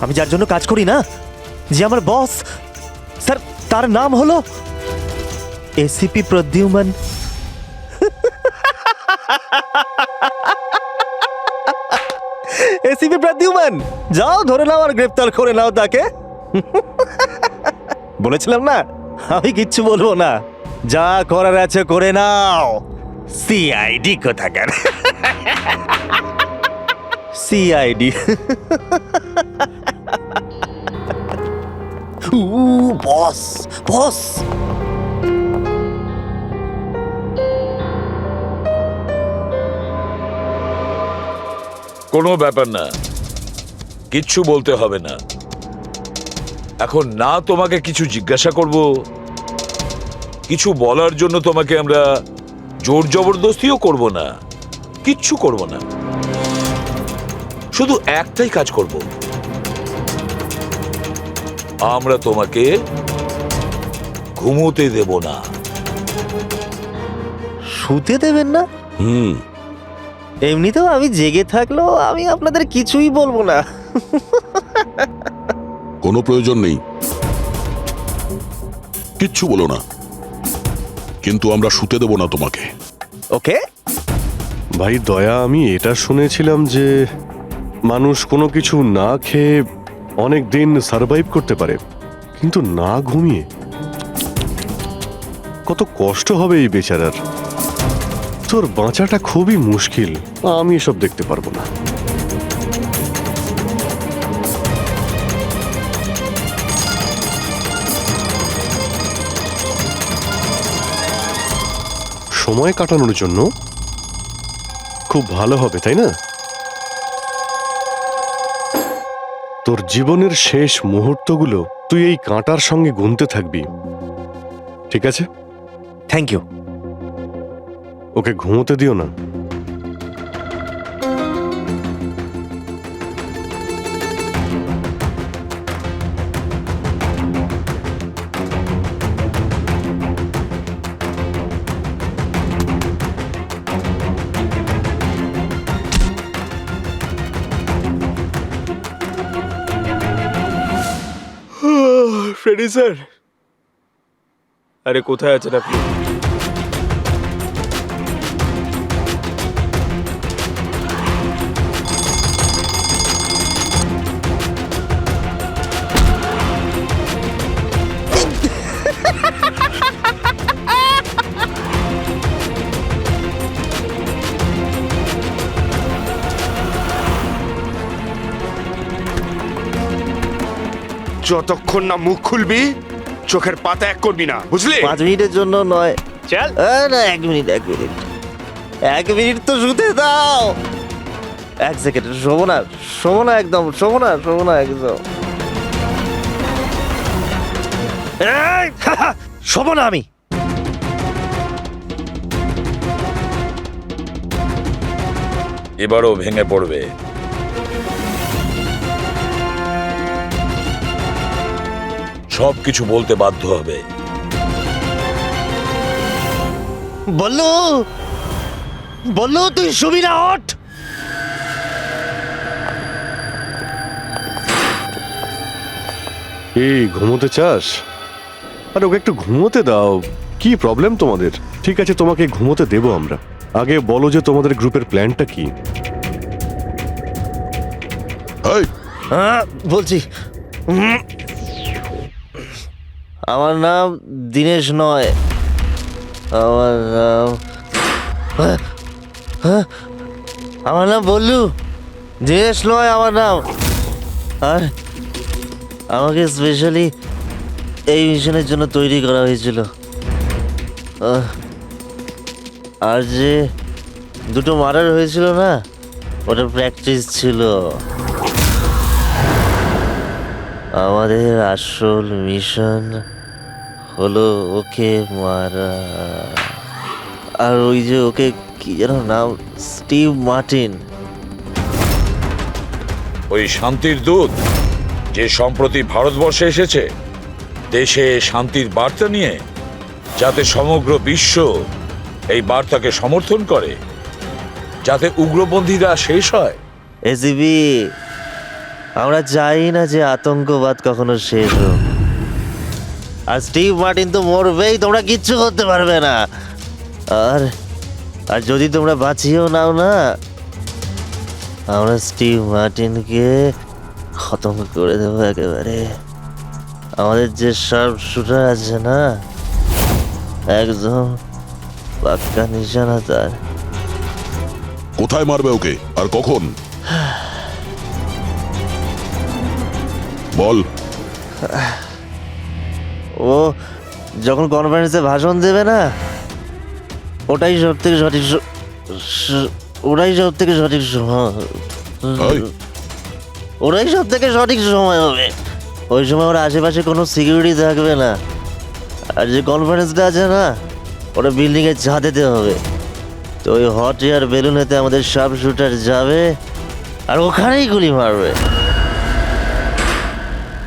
আমি যার জন্য কাজ করি না, যে আমার বস স্যার, তার নাম হলো এসিপি প্রদ্যুম্ন। এসিপি প্রদ্যুম্ন, যাও ধরে নাও আর গ্রেফতার করে নাও তাকে। বলেছিলাম না আমি কিচ্ছু বলবো না, যা করার আছে করে নাও। সিআইডি কোথাকার। সিআইডি। বস বস। কোনো ব্যাপার না, কিচ্ছু বলতে হবে না। এখন না তোমাকে কিছু জিজ্ঞাসা করব, কিছু বলার জন্য তোমাকে আমরা জোর জবরদস্তিও করব না, কিচ্ছু করব না। শুধু একটাই কাজ করব, আমরা তোমাকে ঘুমোতে দেব না। শুতে দেবেন না? এমনিতেও আমি জেগে থাকলেও আমি আপনাদের কিছুই বলবো না। কোনো প্রয়োজন নেই, কিচ্ছু বলো না, কিন্তু আমরা শুতে দেব না তোমাকে। ওকে ভাই দয়া, আমি এটা শুনেছিলাম যে মানুষ কোনো কিছু না খেয়ে অনেক দিন সার্ভাইভ করতে পারে, কিন্তু না ঘুমিয়ে কত কষ্ট হবে এই বেচারার। তোর বাঁচাটা খুবই মুশকিল, আমি এসব দেখতে পারবো না। সময় কাটানোর জন্য খুব ভালো হবে, তাই না? তোর জীবনের শেষ মুহূর্তগুলো তুই এই কাঁটার সঙ্গে গুনতে থাকবি, ঠিক আছে? Thank you. ওকে ঘুমোতে দিও না। ফ্রেডি স্যার, আরে কোথায় আছেন আপনি? যতক্ষণ না মুখ খুলবি চোখের পাতা এক করবি না, বুঝলি? 5 মিনিটের জন্য নয়। চল। না 1 মিনিট 1 মিনিট তো শুতে দাও। 1 সেকেন্ড, শোবো না একদম, শোবো না একদম। এই, শোবো না আমি। এবারও ভেঙে পড়বে। সবকিছু বলতে বাধ্য হবে। বললো তুই শুবি না, ওঠ। এই ঘুমোতে চাস? আরে ওকে একটু ঘুমোতে দাও। কি প্রবলেম তোমাদের? ঠিক আছে, তোমাকে ঘুমোতে দেবো আমরা। আগে বলো যে তোমাদের গ্রুপের প্ল্যানটা কি? এই, বলছি, আমার নাম দীনেশ নয়, আমার নাম বল্লু। দীনেশ নয় আমার নাম। আর আমাকে স্পেশালি এই মিশনের জন্য তৈরি করা হয়েছিল। আর যে 2টো মার্ডার হয়েছিল না, ওটা প্র্যাকটিস ছিল। আমাদের আসল মিশন হলো ওকে মারা। আর ওই যে ওকে কি যেন নাম, স্টিভ মার্টিন। ওই শান্তির দূত যে সম্প্রতি ভারতবর্ষে এসেছে দেশে শান্তির বার্তা নিয়ে, যাতে সমগ্র বিশ্ব এই বার্তাকে সমর্থন করে, যাতে উগ্রপন্থীরা শেষ হয়। এসিবি, আমরা চাই না যে আতঙ্কবাদ কখনো শেষ হোক। আর স্টিভ মার্টিন তো মরবেই, তোমরা কিচ্ছু করতে পারবে না। আর আর যদি তোমরা বাঁচিয়েও নাও না, আমরা স্টিভ মার্টিনকে খতম করে দেবো একেবারে। আমাদের যে শার্প শুটার আছে না, একদম পাক্কা নিশানা তার। কোথায় মারবে ওকে আর কখন? বল। ও যখন কনফারেন্সে ভাষণ দেবে না, ওটাই সব থেকে সঠিক সময়। ওরাই সব থেকে সঠিক সময় হবে। ওই সময় ওর আশেপাশে কোনো সিকিউরিটি থাকবে না। আর যে কনফারেন্সটা আছে না, ওটা বিল্ডিংয়ের ছাদেতে হবে। তো ওই হট এয়ার বেলুনেতে আমাদের সব শুটার যাবে আর ওখানেই গুলি মারবে।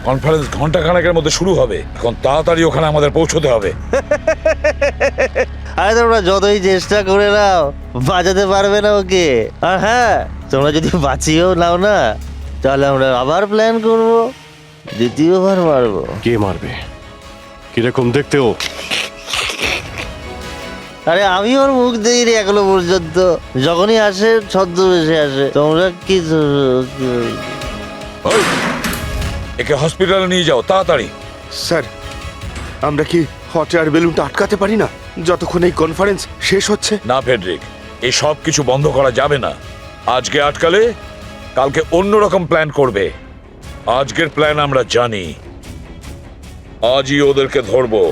কনফারেন্স ঘন্টাখানেকের মধ্যে শুরু হবে। এখন তাড়াতাড়ি ওখানে আমাদের পৌঁছতে হবে। আরে তোমরা যতই চেষ্টা করে নাও, বাঁচাতে পারবে না ওকে। আর হ্যাঁ, তোমরা যদি বাঁচিয়েও নাও না, তাহলে আমরা আবার প্ল্যান করব, দ্বিতীয়বার মারবো। কে মারবে? কিরকম দেখতে ও? আরে আমি ওর মুখ দেইনি এখনো পর্যন্ত। যখনই আসে ছদ্মবেশে আসে। তোমরা কি ওই, একে হসপিটালে নিয়ে যাও তাড়াতাড়ি। স্যার, আমরা কি হট এয়ার বেলুনটা আটকাতে পারি না যতক্ষণ এই কনফারেন্স শেষ হচ্ছে? না ফেডরিক, এই সব কিছু বন্ধ করা যাবে না। আজকে আটকালে কালকে অন্যরকম প্ল্যান করবে। আজকের প্ল্যান আমরা জানি, আজই ওদেরকে ধরবো।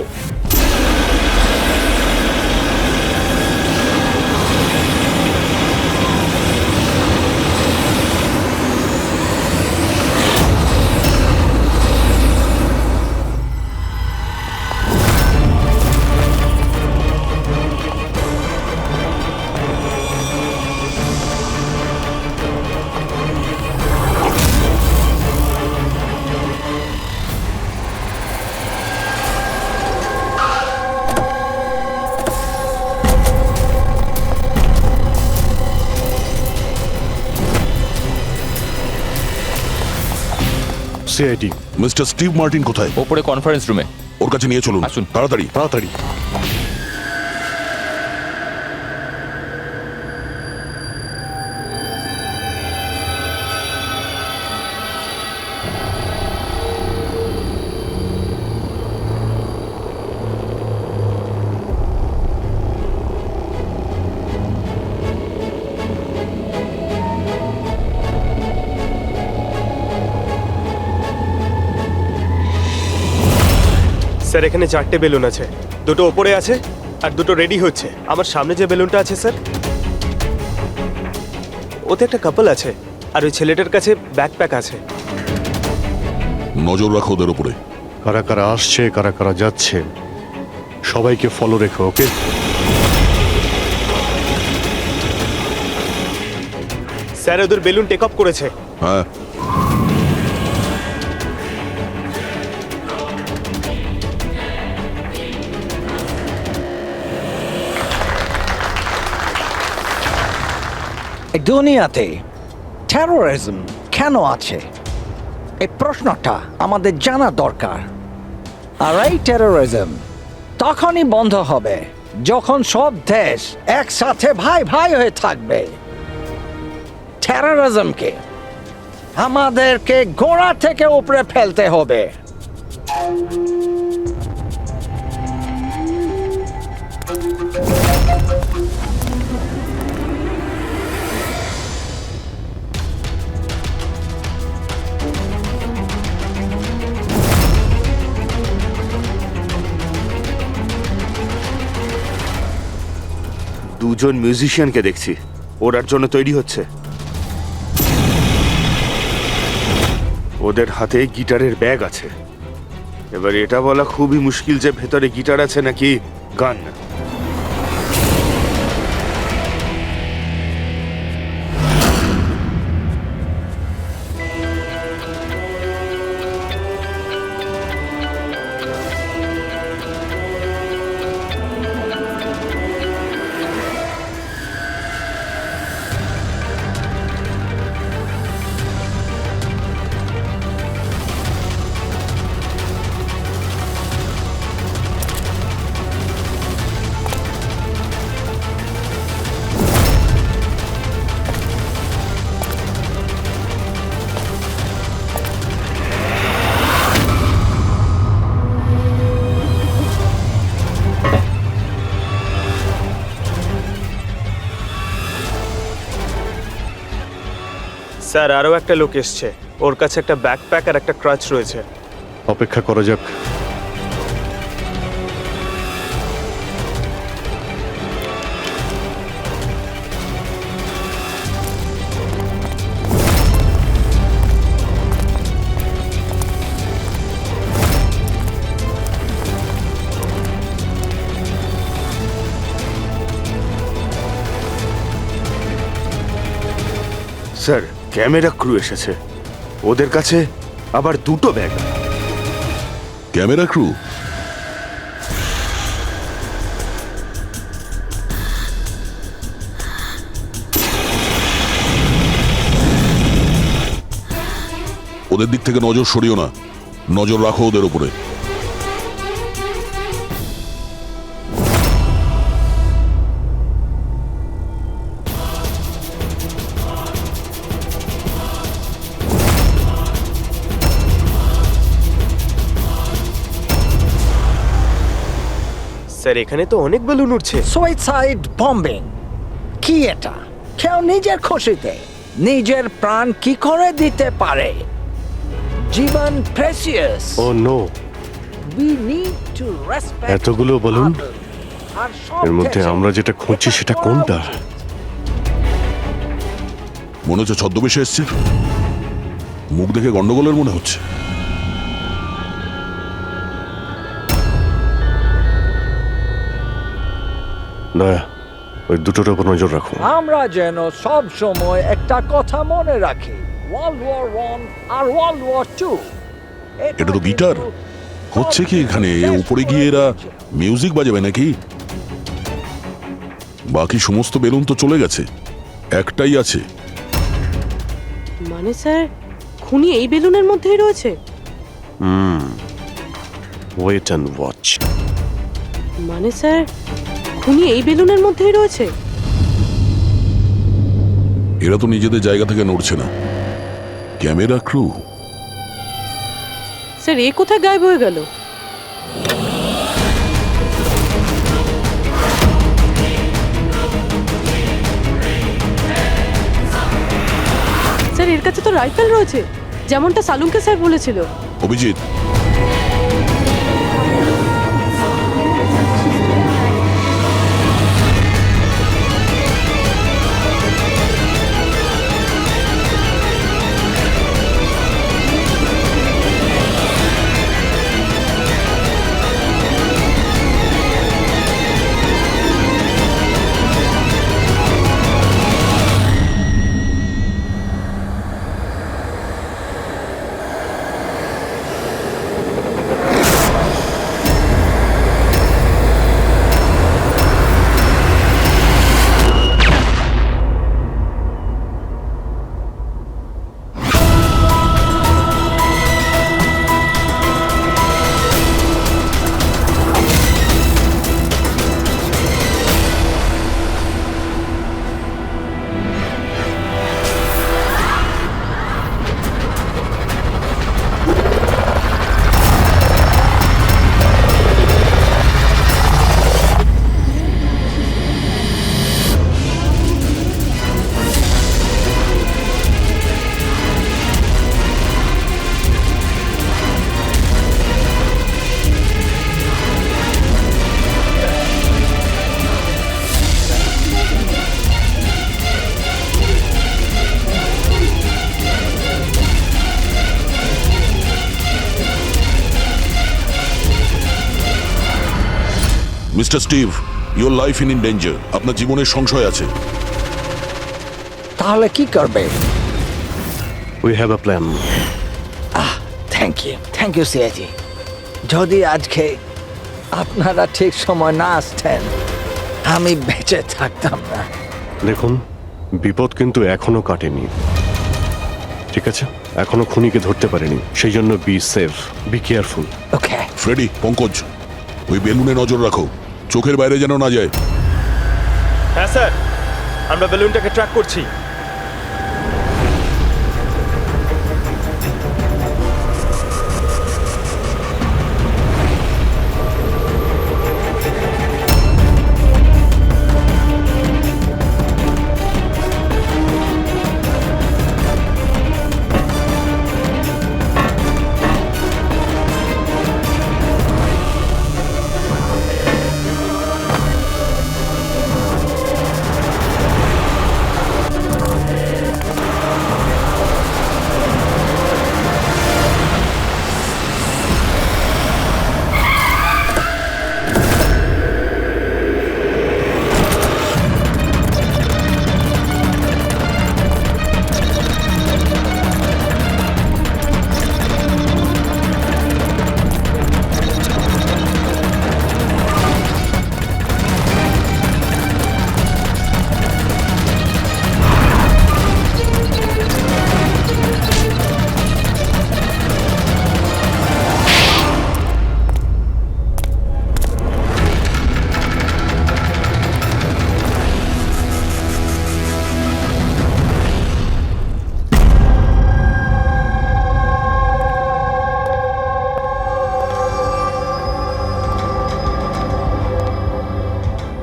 সিআইডি। মিস্টার স্টিভ মার্টিন কোথায়? ওপরে কনফারেন্স রুমে। ওর কাছে নিয়ে চলুন, আসুন। তাড়াতাড়ি। তাড়াতাড়ি। স্যার এখানে 4টে বেলুন আছে, দুটো ওপরে আছে আর দুটো রেডি হচ্ছে। আমার সামনে যে বেলুনটা আছে স্যার, ওতে একটা কাপল আছে আর ওই ছেলেটার কাছে ব্যাকপ্যাক আছে। নজর রাখো ওদের উপরে। কারা কারা আসছে, কারা কারা যাচ্ছে, সবাইকে ফলো রেখো, ওকে? স্যার ওদের বেলুন টেক অফ করেছে। হ্যাঁ, এই দুনিয়াতে টেরোরিজম কেন আছে, এই প্রশ্নটা আমাদের জানা দরকার। আর এই টেরোরিজম তখনই বন্ধ হবে যখন সব দেশ একসাথে ভাই ভাই হয়ে থাকবে। টেরোরিজমকে আমাদেরকে গোড়া থেকে উপরে ফেলতে হবে। দুজন মিউজিশিয়ানকে দেখছি, ওরার জন্য তৈরি হচ্ছে। ওদের হাতে গিটারের ব্যাগ আছে। এবার এটা বলা খুবই মুশকিল যে ভেতরে গিটার আছে নাকি গান। স্যার আরও একটা লোক এসছে, ওর কাছে একটা ব্যাকপ্যাক আর একটা ক্রাচ রয়েছে। অপেক্ষা করা যাক। স্যার ক্যামেরা ক্রু এসেছে, ওদের কাছে আবার দুটো ব্যাগ। Camera crew? ওদের দিক থেকে নজর সরিও না, নজর রাখো ওদের উপরে। স্যার এখানে তো অনেক বেলুন উঠছে। সুইসাইড বম্বিং কি এটা? কেউ নিজের খুশিতে নিজের প্রাণ কি করে দিতে পারে? জীবন precious. Oh no, we need to respect এতগুলো বলুন, এর মধ্যে আমরা যেটা খুঁজছি সেটা কোনটা? মনে হচ্ছে ছদ্মবেশে এসছে, মুখ দেখে গন্ডগোলের মনে হচ্ছে। দয়া, ওই দুটোর উপর নজর রাখো। আমরা যেন সব সময় একটা কথা মনে রাখি, ওয়ার্ল্ড ওয়ার 1 আর ওয়ার্ল্ড ওয়ার 2। এটা তো গিটার। হচ্ছে কি এখানে? উপরে গিয়ে এরা মিউজিক বাজাবে নাকি? বাকি সমস্ত বেলুন তো চলে গেছে, একটাই আছে। মানে স্যার খুনি এই বেলুনের মধ্যেই রয়েছে? Wait and watch. মানে স্যার, খুনি এই বেলুনের মধ্যেই রয়েছে? এরা তো নিজেদের জায়গা থেকে নড়ছে না। Camera crew. স্যার, এ কোথায় গায়েব হয়ে গেল? স্যার, এর কাছে তো রাইফেল রয়েছে, যেমনটা সালুমকে স্যার বলেছিল। Abhijit, mister Steve, your life in danger. আপনার জীবনের সংশয় আছে। তাহলে কি করবে? We have a plan. Thank you CID. যদি আজকে আপনারা ঠিক সময় না আসতেন, আমি বেঁচে থাকতাম না। দেখুন, বিপদ কিন্তু এখনো কাটেনি, ঠিক আছে? এখনো খুনিকে ধরতে পারেনি, সেই জন্য be safe, be careful. Okay Freddy, Pankaj, ওই বেলুনে নজর রাখো, চোখের বাইরে যেন না যায়। হ্যাঁ স্যার, আমরা বেলুনটাকে ট্র্যাক করছি।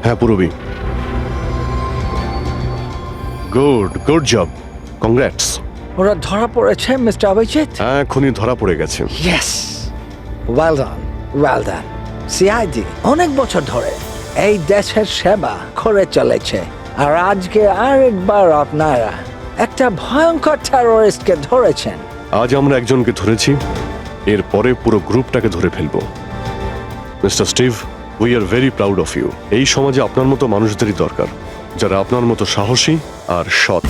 হ্যাঁ পুরবি, গুড জব, কংগ্রাটস। ওরা ধরা পড়েছে মিস্টার অভিজিৎ? হ্যাঁ, খুনি ধরা পড়ে গেছে। Yes, well done. সিআইডি অনেক বছর ধরে এই দেশের সেবা করে চলেছে, আর আজকে আরেকবার আপনারা একটা ভয়ঙ্কর টেররিস্টকে ধরেছেন। আজ আমরা একজনকে ধরেছি, এরপরে পুরো গ্রুপটাকে ধরে ফেলবো। Mister Steve, we are very proud of you. এই সমাজে আপনার মতো মানুষদেরই দরকার, যারা আপনার মতো সাহসী আর সৎ।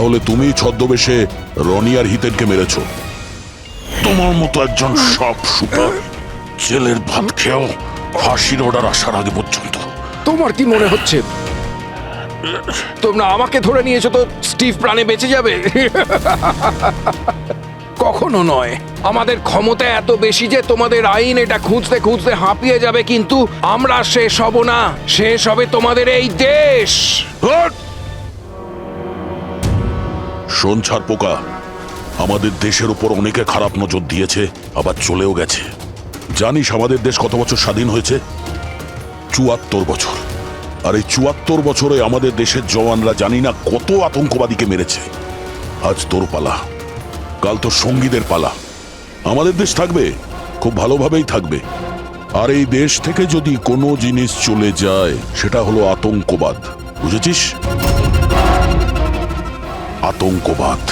তাহলে তুমি ছদ্মবেশে রনি আর হিতেনকে মেরেছো। তোমার মতো একজন সব শুটার জেলের ভাত খেয়েও ফাঁসির অর্ডার আসার আগে পর্যন্ত। তোমার কি মনে হচ্ছে তোমরা আমাকে ধরে নিয়েছো তো স্টিভ প্রাণে বেঁচে যাবে? কখনো নয়। আমাদের ক্ষমতা এত বেশি যে তোমাদের আইন এটা খুঁজতে খুঁজতে হাঁপিয়ে যাবে, কিন্তু আমরা শেষ হব না। শেষ হবে তোমাদের এই দেশ। শোন ছারপোকা, আমাদের দেশের উপর অনেকে খারাপ নজর দিয়েছে, আবার চলেও গেছে। জানিস আমাদের দেশ কত বছর স্বাধীন হয়েছে? ৭৪ বছর। আর এই ৭৪ বছরে আমাদের দেশের জওয়ানরা জানি না কত আতঙ্কবাদীকে মেরেছে। আজ তোর পালা, কাল তো সঙ্গীদের পালা। আমাদের দেশ থাকবে, খুব ভালোভাবেই থাকবে। আর এই দেশ থেকে যদি কোনো জিনিস চলে যায় সেটা হলো আতঙ্কবাদ, বুঝেছিস? আতঙ্কবাদ।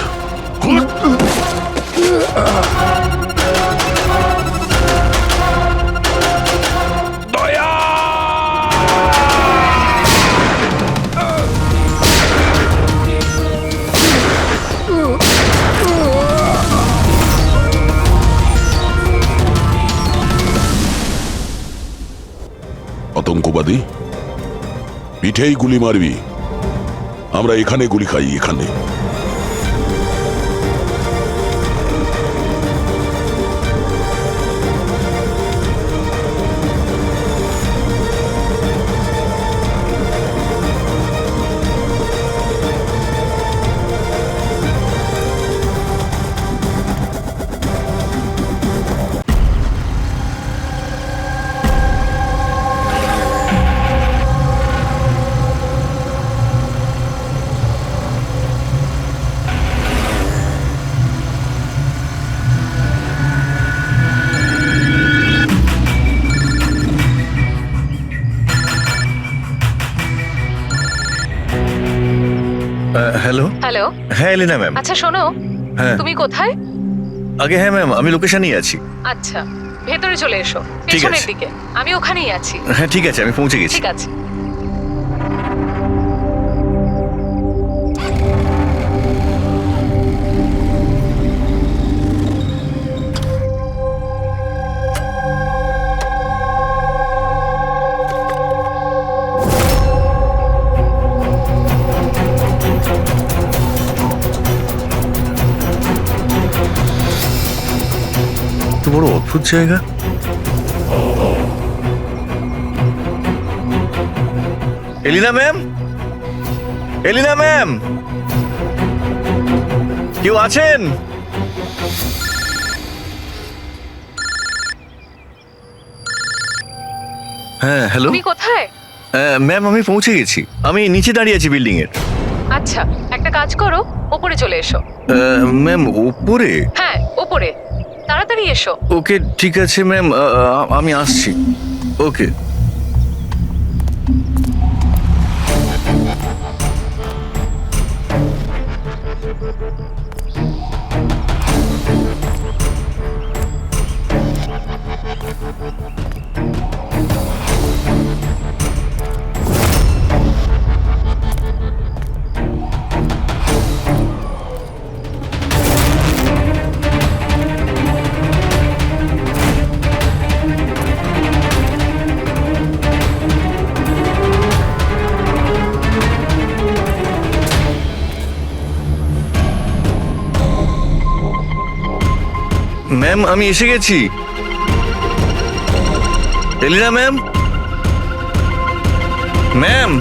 আতঙ্কবাদী পিঠেই গুলি মারবি। আমরা এখানে গুলি খাই, এখানে। হ্যালো। হ্যালো। হ্যাঁ এলিনা ম্যাম। আচ্ছা শোনো, হ্যাঁ তুমি কোথায়? আগে হ্যাঁ ম্যাম, আমি লোকেশনেই আছি। আচ্ছা, ভেতরে চলে এসো, ঠিক পেছনের আছে। দিকে। আমি ওখানেই আছি। হ্যাঁ ঠিক আছে, আমি পৌঁছে গেছি। ঠিক আছে। তো বড় অদ্ভুত জায়গা। এলিনা ম্যাম, এলিনা ম্যাম, কেউ আছেন? হ্যাঁ হ্যালো। তুমি কোথায়? ম্যাম আমি পৌঁছে গেছি, আমি নিচে দাঁড়িয়ে আছি বিল্ডিং এর। আচ্ছা, একটা কাজ করো, ওপরে চলে এসো। ম্যাম উপরে? হ্যাঁ ওপরে, তাড়াতাড়ি এসো। ওকে ঠিক আছে ম্যাম, আমি আসছি। ওকে। ম্যাম আমি এসে গেছি। এলিনা ma'am, ma'am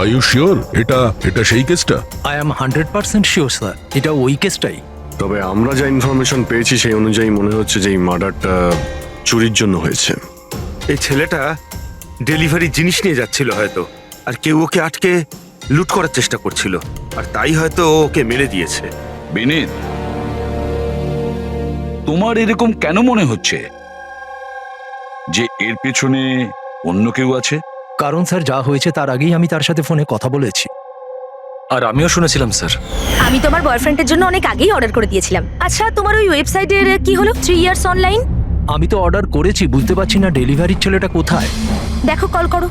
are you sure এটা সেই কেসটা? আই এম 100% শিওর স্যার, এটা ওই কেসটাই। তবে আমরা যা ইনফরমেশন পেয়েছি সেই অনুযায়ী মনে হচ্ছে যে এই মার্ডারটা চুরির জন্য হয়েছে। এই ছেলেটা ডেলিভারি জিনিস নিয়ে যাচ্ছিল হয়তো, আর কেউ ওকে আটকে লুট করার চেষ্টা করছিল, আর তাই হয়তো ও ওকে মেরে দিয়েছে। বিনীত, তোমার এরকম কেন মনে হচ্ছে যে এর পেছনে অন্য কেউ আছে? কারণ স্যার যা হয়েছে তার আগেই আমি তার সাথে ফোনে কথা বলেছি, আর আমিও শুনেছিলাম স্যার। আমি তোমার বয়ফ্রেন্ডের জন্য অনেক আগেই অর্ডার করে দিয়েছিলাম। আচ্ছা, তোমার ওই ওয়েবসাইটের কি হলো? 3 ইয়ার্স অনলাইন। আমি তো অর্ডার করেছি, বুঝতে পারছি না ডেলিভারির ছেলেটা কোথায়। দেখো, কল করো।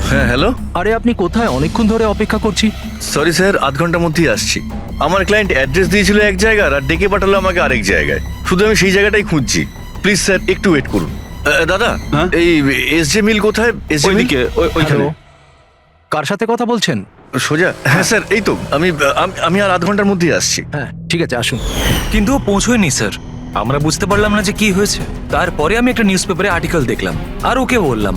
হ্যাঁ হ্যালো। আরে আপনি কোথায়? অনেকক্ষণ ধরে অপেক্ষা করছি। সরি স্যার, আধ ঘন্টার মধ্যেই আসছি। আমার ক্লায়েন্ট অ্যাড্রেস দিয়েছিল এক জায়গার আর ডেকে পাঠালো আমাকে আরেক জায়গায়। শুধু আমি সেই জায়গাটাই খুঁজছি। প্লিজ স্যার একটু ওয়েট করুন। দাদা, এই এসজে মিল কোথায়? ওইদিকে, ওইখানে। কার সাথে কথা বলছেন? সোজা? হ্যাঁ স্যার, এই তো আমি আর আধ ঘন্টার মধ্যেই আসছি। হ্যাঁ ঠিক আছে, আসুন। কিন্তু ও পৌঁছয়নি স্যার, আমরা বুঝতে পারলাম না যে কি হয়েছে। তারপরে আমি একটা নিউজ পেপারে আর্টিকেল দেখলাম আর ওকে বললাম,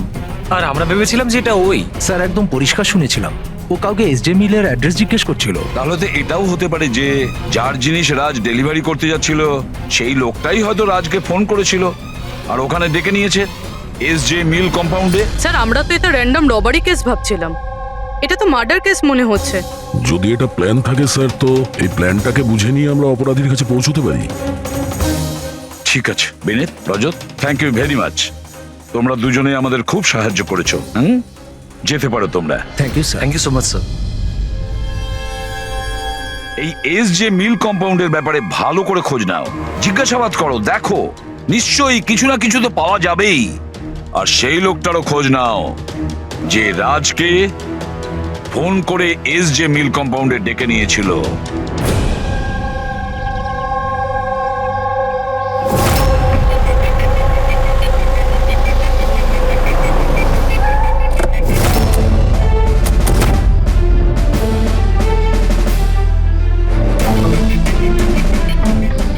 আর আমরা ভেবেছিলাম যে এটা ওই। স্যার একদম পরিষ্কার শুনেছিলাম, ও কাউকে এসজে মিলের অ্যাড্রেস জিজ্ঞেস করছিল। তাহলে তো এটাও হতে পারে যে যার জিনিস রাজ ডেলিভারি করতে যাচ্ছিল সেই লোকটাই হয়তো রাজকে ফোন করেছিল আর ওখানে ডেকে নিয়েছে এসজে মিল কম্পাউন্ডে। স্যার আমরা তো এটা র্যান্ডম রবারি কেস ভাবছিলাম, এটা তো মার্ডার কেস মনে হচ্ছে। যদি এটা প্ল্যান থাকে স্যার, তো এই প্ল্যানটাকে বুঝে নিয়ে আমরা অপরাধীর কাছে পৌঁছতে পারি। ঠিক আছে Vineet, Rajat, thank you very much. তোমরা দুজনে আমাদের খুব সাহায্য করেছো। যেতে পারো তোমরা। Thank you sir. Thank you so much sir. এই এসজে মিল কম্পাউন্ডের ব্যাপারে ভালো করে খোঁজ নাও, জিজ্ঞাসাবাদ করো, দেখো নিশ্চয়ই কিছু না কিছু তো পাওয়া যাবেই। আর সেই লোকটারও খোঁজ নাও যে রাজকে ফোন করে এসজে মিল কম্পাউন্ডে ডেকে নিয়েছিল।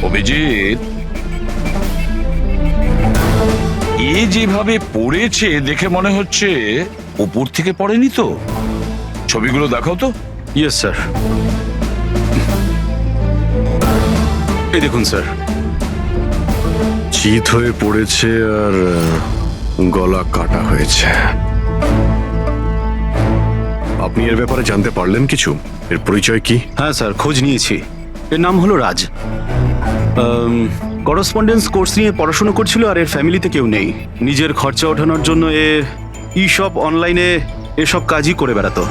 অভিজিৎ, এ যেভাবে পড়েছে দেখে মনে হচ্ছে উপর থেকে পড়েনি তো। ছবিগুলো দেখাও তো। Yes sir. এই দেখুন স্যার, চিত হয়ে পড়েছে আর গলা কাটা হয়েছে। আপনি এর ব্যাপারে জানতে পারলেন কিছু? এর পরিচয় কি? হ্যাঁ স্যার, খোঁজ নিয়েছি। এর নাম হলো রাজ। করসপন্ডেন্স কোর্স নিয়ে পড়াশোনা করছিল আর এর ফ্যামিলিতে কেউ নেই। নিজের খরচা ওঠানোর জন্য ই শপ অনলাইনে এসব কাজই করে বেড়াতো।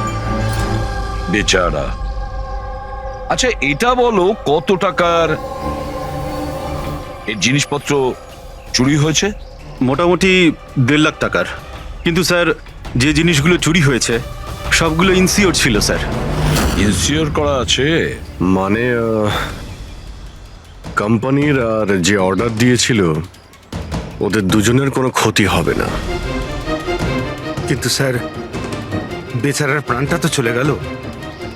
বেচারা। আচ্ছা এটা বলো, কত টাকার এই জিনিসপত্র চুরি হয়েছে? মোটামুটি 1.5 লাখ টাকার। কিন্তু স্যার যে জিনিসগুলো চুরি হয়েছে সবগুলো ইনসিওর ছিল স্যার। ইনসিওর করা আছে? মানে কোম্পানির আর যে অর্ডার দিয়েছিল ওদের দুজনের কোনো ক্ষতি হবে না। কিন্তু স্যার বেচারার প্রাণটা তো চলে গেল,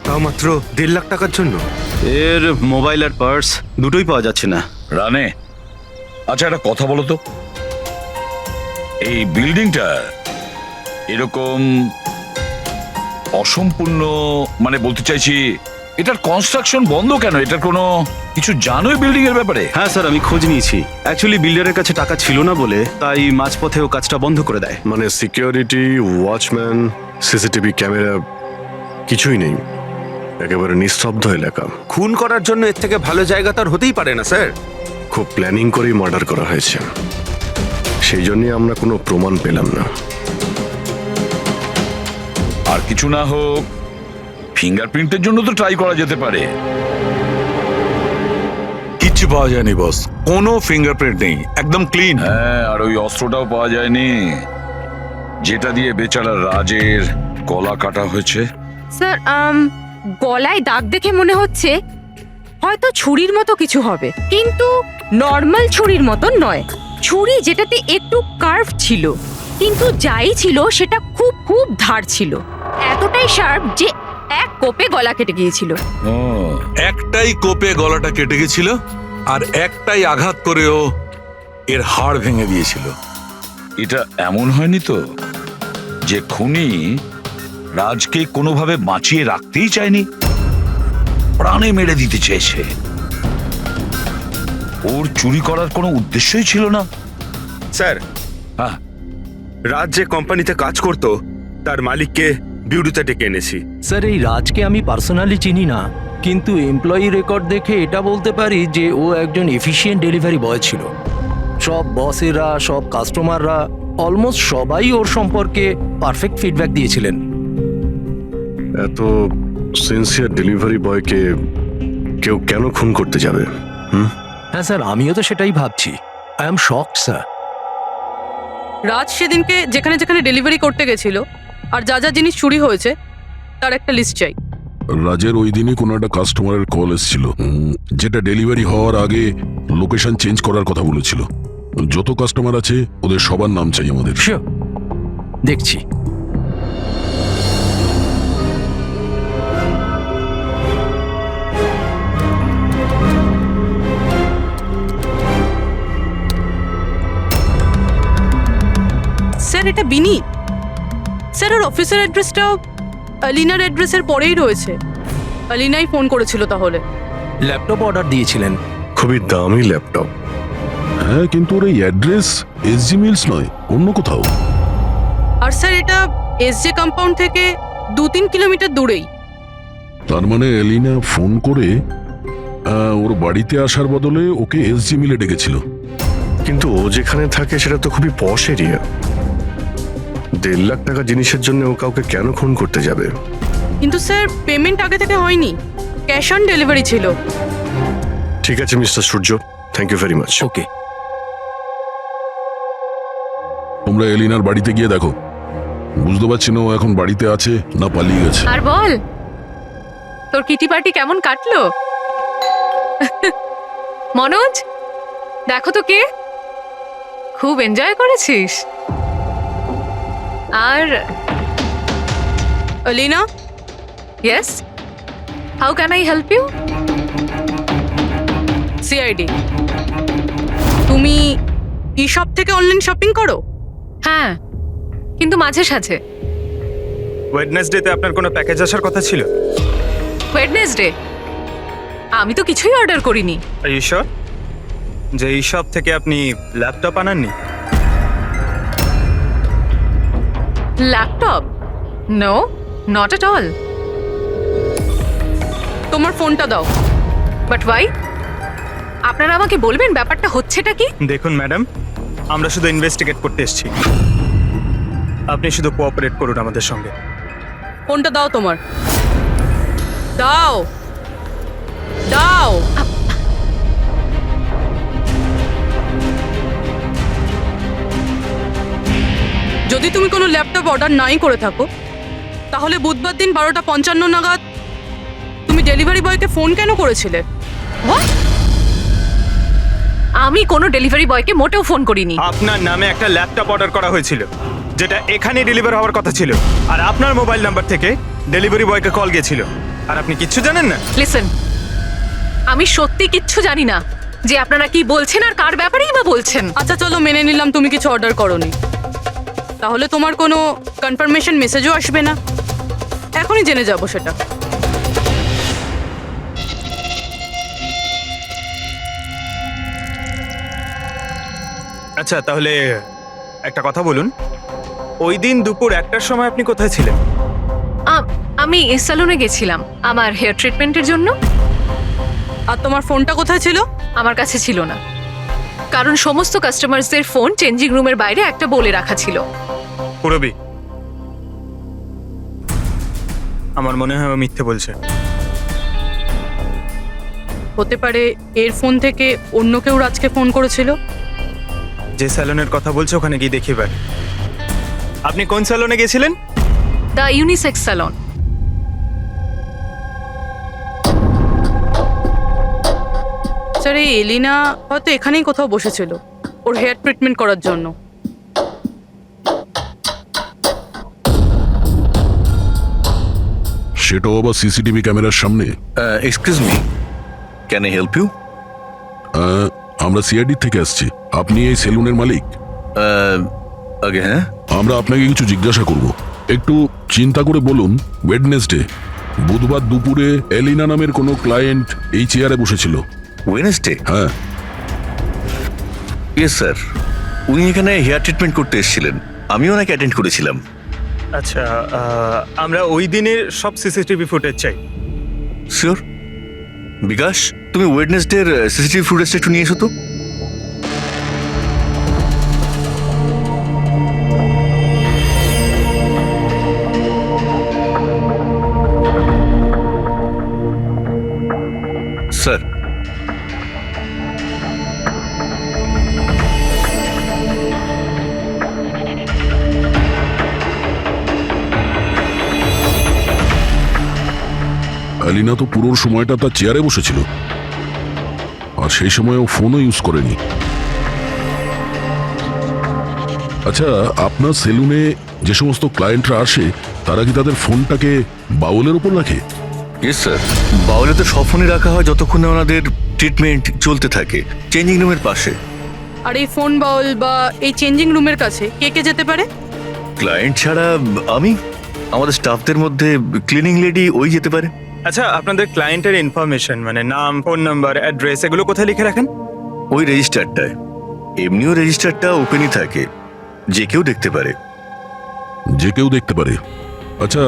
তাও মাত্র 1.5 লাখ টাকার জন্য। এর মোবাইল আর পার্স দুটোই পাওয়া যাচ্ছে না। রানে, আচ্ছা একটা কথা বলো তো, এই বিল্ডিংটা এরকম অসম্পূর্ণ, মানে বলতে চাইছি এটার কনস্ট্রাকশন বন্ধ কেন? এটার কোনো কিছু জানোই বিল্ডিং এর ব্যাপারে? হ্যাঁ স্যার, আমি খোঁজ নিয়েছি। অ্যাকচুয়ালি বিল্ডারের কাছে টাকা ছিল না বলে তাই মাঝপথে ও কাজটা বন্ধ করে দেয়। মানে সিকিউরিটি, ওয়াচম্যান, সিসিটিভি ক্যামেরা কিছুই নেই, একেবারে নিস্তব্ধ এলাকা। খুন করার জন্য এর থেকে ভালো জায়গা তো আর হতেই পারে না স্যার। খুব প্ল্যানিং করেই মার্ডার করা হয়েছে, সেই জন্যই আমরা কোনো প্রমাণ পেলাম না। আর কিছু না হোক ফিঙ্গারপ্রিন্টের জন্য তো ট্রাই করা যেতে পারে। কিচ্ছু পাওয়া যায়নি বস, কোনো ফিঙ্গারপ্রিন্ট নেই, একদম ক্লিন। হ্যাঁ, আর ওই অস্ত্রটাও পাওয়া যায়নি যেটা দিয়ে বেচারা রাজের গলা কাটা হয়েছে। স্যার গলায় দাগ দেখে মনে হচ্ছে হয়তো ছুরির মতো কিছু হবে, কিন্তু নর্মাল ছুরির মতো নয়। ছুরি যেটাতে একটু কার্ভ ছিল, কিন্তু যাই ছিল সেটা খুব খুব ধার ছিল, এতটাই শার্প যে এক কোপে গলা কেটে গিয়েছিল। একটাই কোপে গলাটা কেটে গেছিল আর একটাই আঘাত করেও এর হাড় ভেঙে দিয়েছিল। এটা এমন হয়নি তো যে খুনি রাজকে কোনোভাবে বাঁচিয়ে রাখতেই চায়নি, প্রাণে মেরে দিতে চেয়েছে? ওর চুরি করার কোনো উদ্দেশ্যই ছিল না। স্যার, হ্যাঁ, রাজ যে কোম্পানিতে কাজ করতো তার মালিককে বিউরোতে ডেকে এনেছি। স্যার, এই রাজকে আমি পার্সোনালি চিনি না, কিন্তু এমপ্লয়ি রেকর্ড দেখে এটা বলতে পারি যে ও একজন এফিশিয়েন্ট ডেলিভারি বয় ছিল। সব বসেরা, সব কাস্টমাররা, অলমোস্ট সবাই ওর সম্পর্কে পারফেক্ট ফিডব্যাক দিয়েছিলেন। এত সিনসিয়ার ডেলিভারি বয়কে কেউ কেন খুন করতে যাবে? হ্যাঁ স্যার, আমিও তো সেটাই ভাবছি। I am shocked sir. Raj সেদিনকে যেখানে যেখানে ডেলিভারি করতে গেছিল আর যা যা জিনিস চুরি হয়েছে তার একটা লিস্ট চাই। রাজের ওই দিনই কোনো একটা কাস্টমারের কল এসেছিল, যেটা ডেলিভারি হওয়ার আগে লোকেশন চেঞ্জ করার কথা বলেছিল। যত কাস্টমার আছে ওদের সবার নাম চাই আমাদের। দেখছি। স্যার, এটা বিনি। স্যার, ওর অফিসের অ্যাড্রেসটাও আলিনার অ্যাড্রেসের পরেই রয়েছে। আলিনাই ফোন করেছিল তাহলে। ল্যাপটপ অর্ডার দিয়েছিলেন। খুবই দামি ল্যাপটপ। হ্যাঁ, কিন্তু ওর এই অ্যাড্রেস এসজি মিলস নয়, অন্য কোথাও। আর স্যার, এটা এসজে কম্পাউন্ড থেকে 2-3 কিলোমিটার দূরেই। তার মানে এলিনা ফোন করে ওর বাড়িতে আসার বদলে ওকে এসজি মিলে ডেকেছিল। কিন্তু ও যেখানে থাকে সেটা তো খুবই পশ এরিয়া। 1.5 লাখ টাকা জিনিসের জন্য ও কাউকে কেন খুন করতে যাবে? কিন্তু স্যার, পেমেন্ট আগে থেকে হয়নি, ক্যাশ অন ডেলিভারি ছিল। ঠিক আছে mister Surya, thank you very much. Okay, তোমরা এলিনার বাড়িতে গিয়ে দেখো। বুঝতে পারছি না ও এখন বাড়িতে আছে না পালিয়ে গেছে। আর বল, তোর কিটি পার্টি কেমন কাটলো? মনোজ, দেখো তো কে, খুব এনজয় করেছিস। আর Alina? Yes, how can I help you? CID. তুমি ই-শপ থেকে অনলাইন শপিং করো? হ্যাঁ, কিন্তু মাঝে সাঝে। ওয়েডনেসডেতে আপনার কোনো প্যাকেজ আসার কথা ছিল? ওয়েডনেসডে? আমি তো কিছুই অর্ডার করিনি। আর ইউ শিওর যে এই শপ থেকে আপনি ল্যাপটপ আনাননি? Laptop? No, not at all. তোমার ফোনটা দাও। But why? আপনারা আমাকে বলবেন ব্যাপারটা হচ্ছেটা কি? দেখুন ম্যাডাম, আমরা শুধু ইনভেস্টিগেট করতে এসেছি, আপনি শুধু কোঅপারেট করুন আমাদের সঙ্গে। ফোনটা দাও তোমার, দাও দাও। যদি তুমি কোনো ল্যাপটপ অর্ডার নাই করে থাকো, তাহলে বুধবার দিন 12:55 নাগাদ তুমি ডেলিভারি বয়কে ফোন কেন করেছিলে? আমি কোনো ডেলিভারি বয়কে মোটেও ফোন করিনি। আপনার নামে একটা ল্যাপটপ অর্ডার করা হয়েছিল, যেটা এখানে ডেলিভার হওয়ার কথা ছিল, আর আপনার মোবাইল নাম্বার থেকে ডেলিভারি বয়কে কল গিয়েছিল, আর আপনি কিচ্ছু জানেন না। লিসেন, আমি সত্যি কিচ্ছু জানি না যে আপনারা কি বলছেন আর কার ব্যাপারেই বা বলছেন। আচ্ছা চলো, মেনে নিলাম তুমি কিছু অর্ডার করোনি, তাহলে তোমার কোনো কনফার্মেশন মেসেজও আসবে না। এখনই জেনে যাবো সেটা। আচ্ছা, তাহলে একটা কথা বলুন, ওই দিন দুপুর 1টার সময় আপনি কোথায় ছিলেন? আমি সেলুনে গেছিলাম আমার হেয়ার ট্রিটমেন্টের জন্য। আর তোমার ফোনটা কোথায় ছিল? আমার কাছে ছিল না, কারণ সমস্ত কাস্টমারসদের ফোন চেঞ্জিং রুমের বাইরে একটা বলে রাখা ছিল। পুরবি, আমার মনে হয় ও মিথ্যে বলছে। হতে পারে এর ফোন থেকে অন্য কেউ রাজকে ফোন করেছিল। যে স্যালনের কথা বলছে ওখানে গিয়ে দেখি এবার। আপনি কোন স্যালনে গেছিলেন? The unisex salon. স্যার, এই এলিনা হয়তো এখানেই কোথাও বসেছিল ওর হেয়ার ট্রিটমেন্ট করার জন্য। সেটাও আবার সিসিটিভি ক্যামেরার সামনে। Excuse me, can I help you? আমরা সিআইডি থেকে আসছি। আপনি এই সেলুনের মালিক? আগে হ্যাঁ আমরা আপনাকে কিছু জিজ্ঞাসা করব। একটু চিন্তা করে বলুন, ওয়েডনেসডে বুধবার দুপুরে এলিনা নামের কোনো ক্লায়েন্ট এই চেয়ারে বসেছিল? ওয়েডনেসডে? হ্যাঁ। ইয়েস স্যার, উনি এখানে হেয়ার ট্রিটমেন্ট করতে এসেছিলেন, আমি ওনাকে অ্যাটেন্ড করেছিলাম। আচ্ছা, আমরা ওই দিনের সব সিসিটিভি ফুটেজ চাই। শিওর। বিকাশ, তুমি ওয়েডনেসডের সিসিটিভি ফুটেজটা একটু নিয়ে এসো তো। স্যার, এলিনা তো পুরো সময়টা তার চেয়ারে বসেছিল, আর সেই সময় ও ফোনও ইউজ করেনি। আচ্ছা, আপনার সেলুনে যে সমস্ত ক্লায়েন্টরা আসে তারা কি তাদের ফোনটাকে বাউলের উপর রাখে? ইয়েস স্যার, বাউলে তো সব ফোনই রাখা হয় যতক্ষণ না ওনাদের ট্রিটমেন্ট চলতে থাকে, চেঞ্জিং রুমের পাশে। আর এই ফোন বাউল বা এই চেঞ্জিং রুমের কাছে কে কে যেতে পারে? ক্লায়েন্ট ছাড়া আমি, আমাদের স্টাফদের মধ্যে ক্লিনিং লেডি ওই যেতে পারে। আচ্ছা, আপনাদের ক্লায়েন্টের ইনফরমেশন মানে নাম, ফোন নাম্বার, অ্যাড্রেস এগুলো কোথায় লিখে রাখেন? ওই রেজিস্টারটায়। এমনিও রেজিস্টারটা ওপেনই থাকে, যে কেউ দেখতে পারে। যে কেউ দেখতে পারে? আচ্ছা,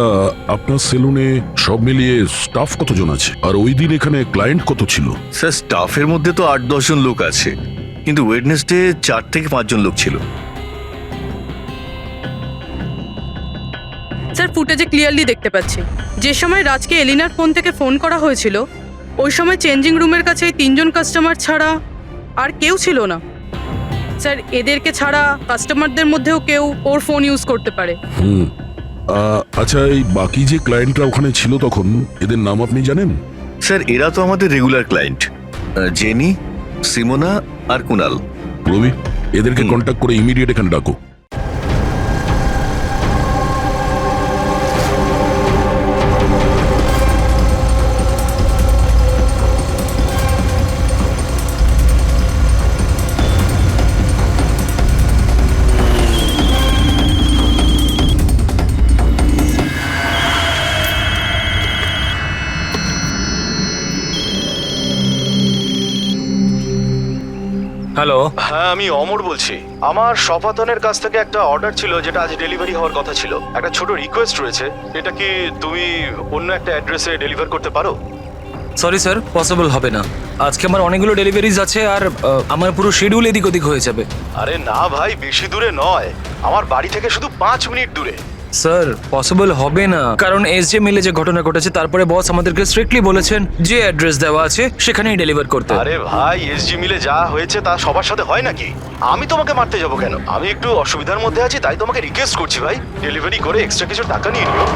আপনার সেলুনে সব মিলিয়ে স্টাফ কতজন আছে, আর ওই দিন এখানে ক্লায়েন্ট কত ছিল? স্যার, স্টাফের মধ্যে তো 8-10 জন লোক আছে, কিন্তু ওয়েডনেসডে 4 থেকে 5 জন লোক ছিল। স্যার, ফুটেজে ক্লিয়ারলি দেখতে পাচ্ছি যে সময় রাজকে এলিনার ফোন থেকে ফোন করা হয়েছিল ওই সময় চেঞ্জিং রুমের কাছে 3 জন কাস্টমার ছাড়া আর কেউ ছিল না। স্যার, এদেরকে ছাড়া কাস্টমারদের মধ্যেও কেউ ওর ফোন ইউজ করতে পারে। আচ্ছা, এই বাকি যে ক্লায়েন্টরা ওখানে ছিল তখন, এদের নাম আপনি জানেন? স্যার, এরা তো আমাদের রেগুলার ক্লায়েন্ট, জেনি, সিমোনা আর কুনাল। রবি, এদেরকে কন্ট্যাক্ট করে ইমিডিয়েট এখানে ডাকো। হ্যালো। হ্যাঁ, আমি অমর বলছি। আমার সপাতনের কাছ থেকে একটা অর্ডার ছিল যেটা আজ ডেলিভারি হওয়ার কথা ছিল। একটা ছোট রিকোয়েস্ট রয়েছে, এটা কি তুমি অন্য একটা অ্যাড্রেসে ডেলিভার করতে পারো? সরি স্যার, পসিবল হবে না। আজকে আমার অনেকগুলো ডেলিভারিজ আছে আর আমার পুরো শিডিউল এদিক ওদিক হয়ে যাবে। আরে না ভাই, বেশি দূরে নয়, আমার বাড়ি থেকে শুধু 5 মিনিট দূরে। স্যার, পসিবল হবে না, কারণ এসজে মিলে যে ঘটনা ঘটেছে তারপরে বস আমাদেরকে স্ট্রিক্টলি বলেছেন যে অ্যাড্রেস দেওয়া আছে সেখানেই ডেলিভার করতে। আরে ভাই, এসজি মিলে যা হয়েছে তা সবার সাথে হয় নাকি? আমি তোমাকে মারতে যাবো কেন? আমি একটু অসুবিধার মধ্যে আছি, তাই তোমাকে রিকোয়েস্ট করছি ভাই, ডেলিভারি করে এক্সট্রা কিছু টাকা নিয়ে নিও।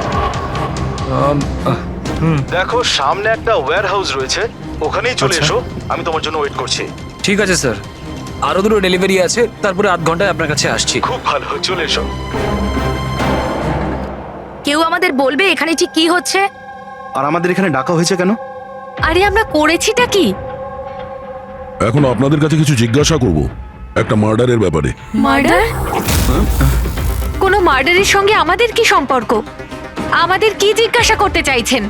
দেখো, সামনে একটা ওয়্যার হাউস রয়েছে, ওখানেই চলে এসো, আমি তোমার জন্য ওয়েট করছি। ঠিক আছে স্যার, আরো দুটো ডেলিভারি আছে, তারপরে 8 ঘন্টায় আপনার কাছে আসছি। খুব ভালো, চলে এসো। কেউ আমাদের বলবে এখানে ঠিক কি হচ্ছে? আর আমাদের এখানে ডাকা হয়েছে কেন? আরে আমরা করেছিটা কি? এখন আপনাদের কাছে কিছু জিজ্ঞাসা করব একটা মার্ডারের ব্যাপারে। মার্ডার? কোনো মার্ডারের সঙ্গে আমাদের কি সম্পর্ক? আমাদের কি জিজ্ঞাসা করতে চাইছেন?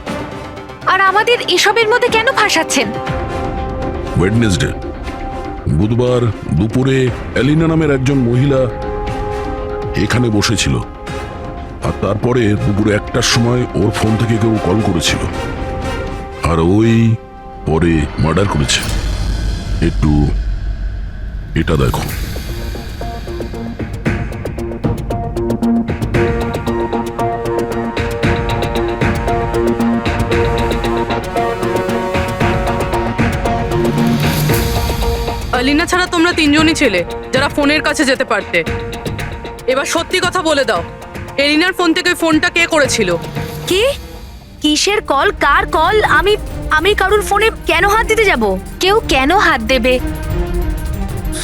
আর আমাদের এসবের মধ্যে কেন ফাঁসাচ্ছেন? ওয়েডনেসডে বুধবার দুপুরে এলিনা নামের একজন মহিলা এখানে বসেছিল, আর তারপরে দুপুরে 1টার সময় ওর ফোন থেকে কেউ কল করেছিল, আর ওই পরে মার্ডার করেছে। একটু এটা দেখো। এলিনা ছাড়া তোমরা 3 জনই ছিলে যারা ফোনের কাছে যেতে পারতে। এবার সত্যি কথা বলে দাও, এলিনার ফোন থেকে ফোনটা কে করেছিল? কি? কিসের কল? কার কল? আমি কারুর ফোনে কেন হাত দিতে যাব? কেউ কেন হাত দেবে?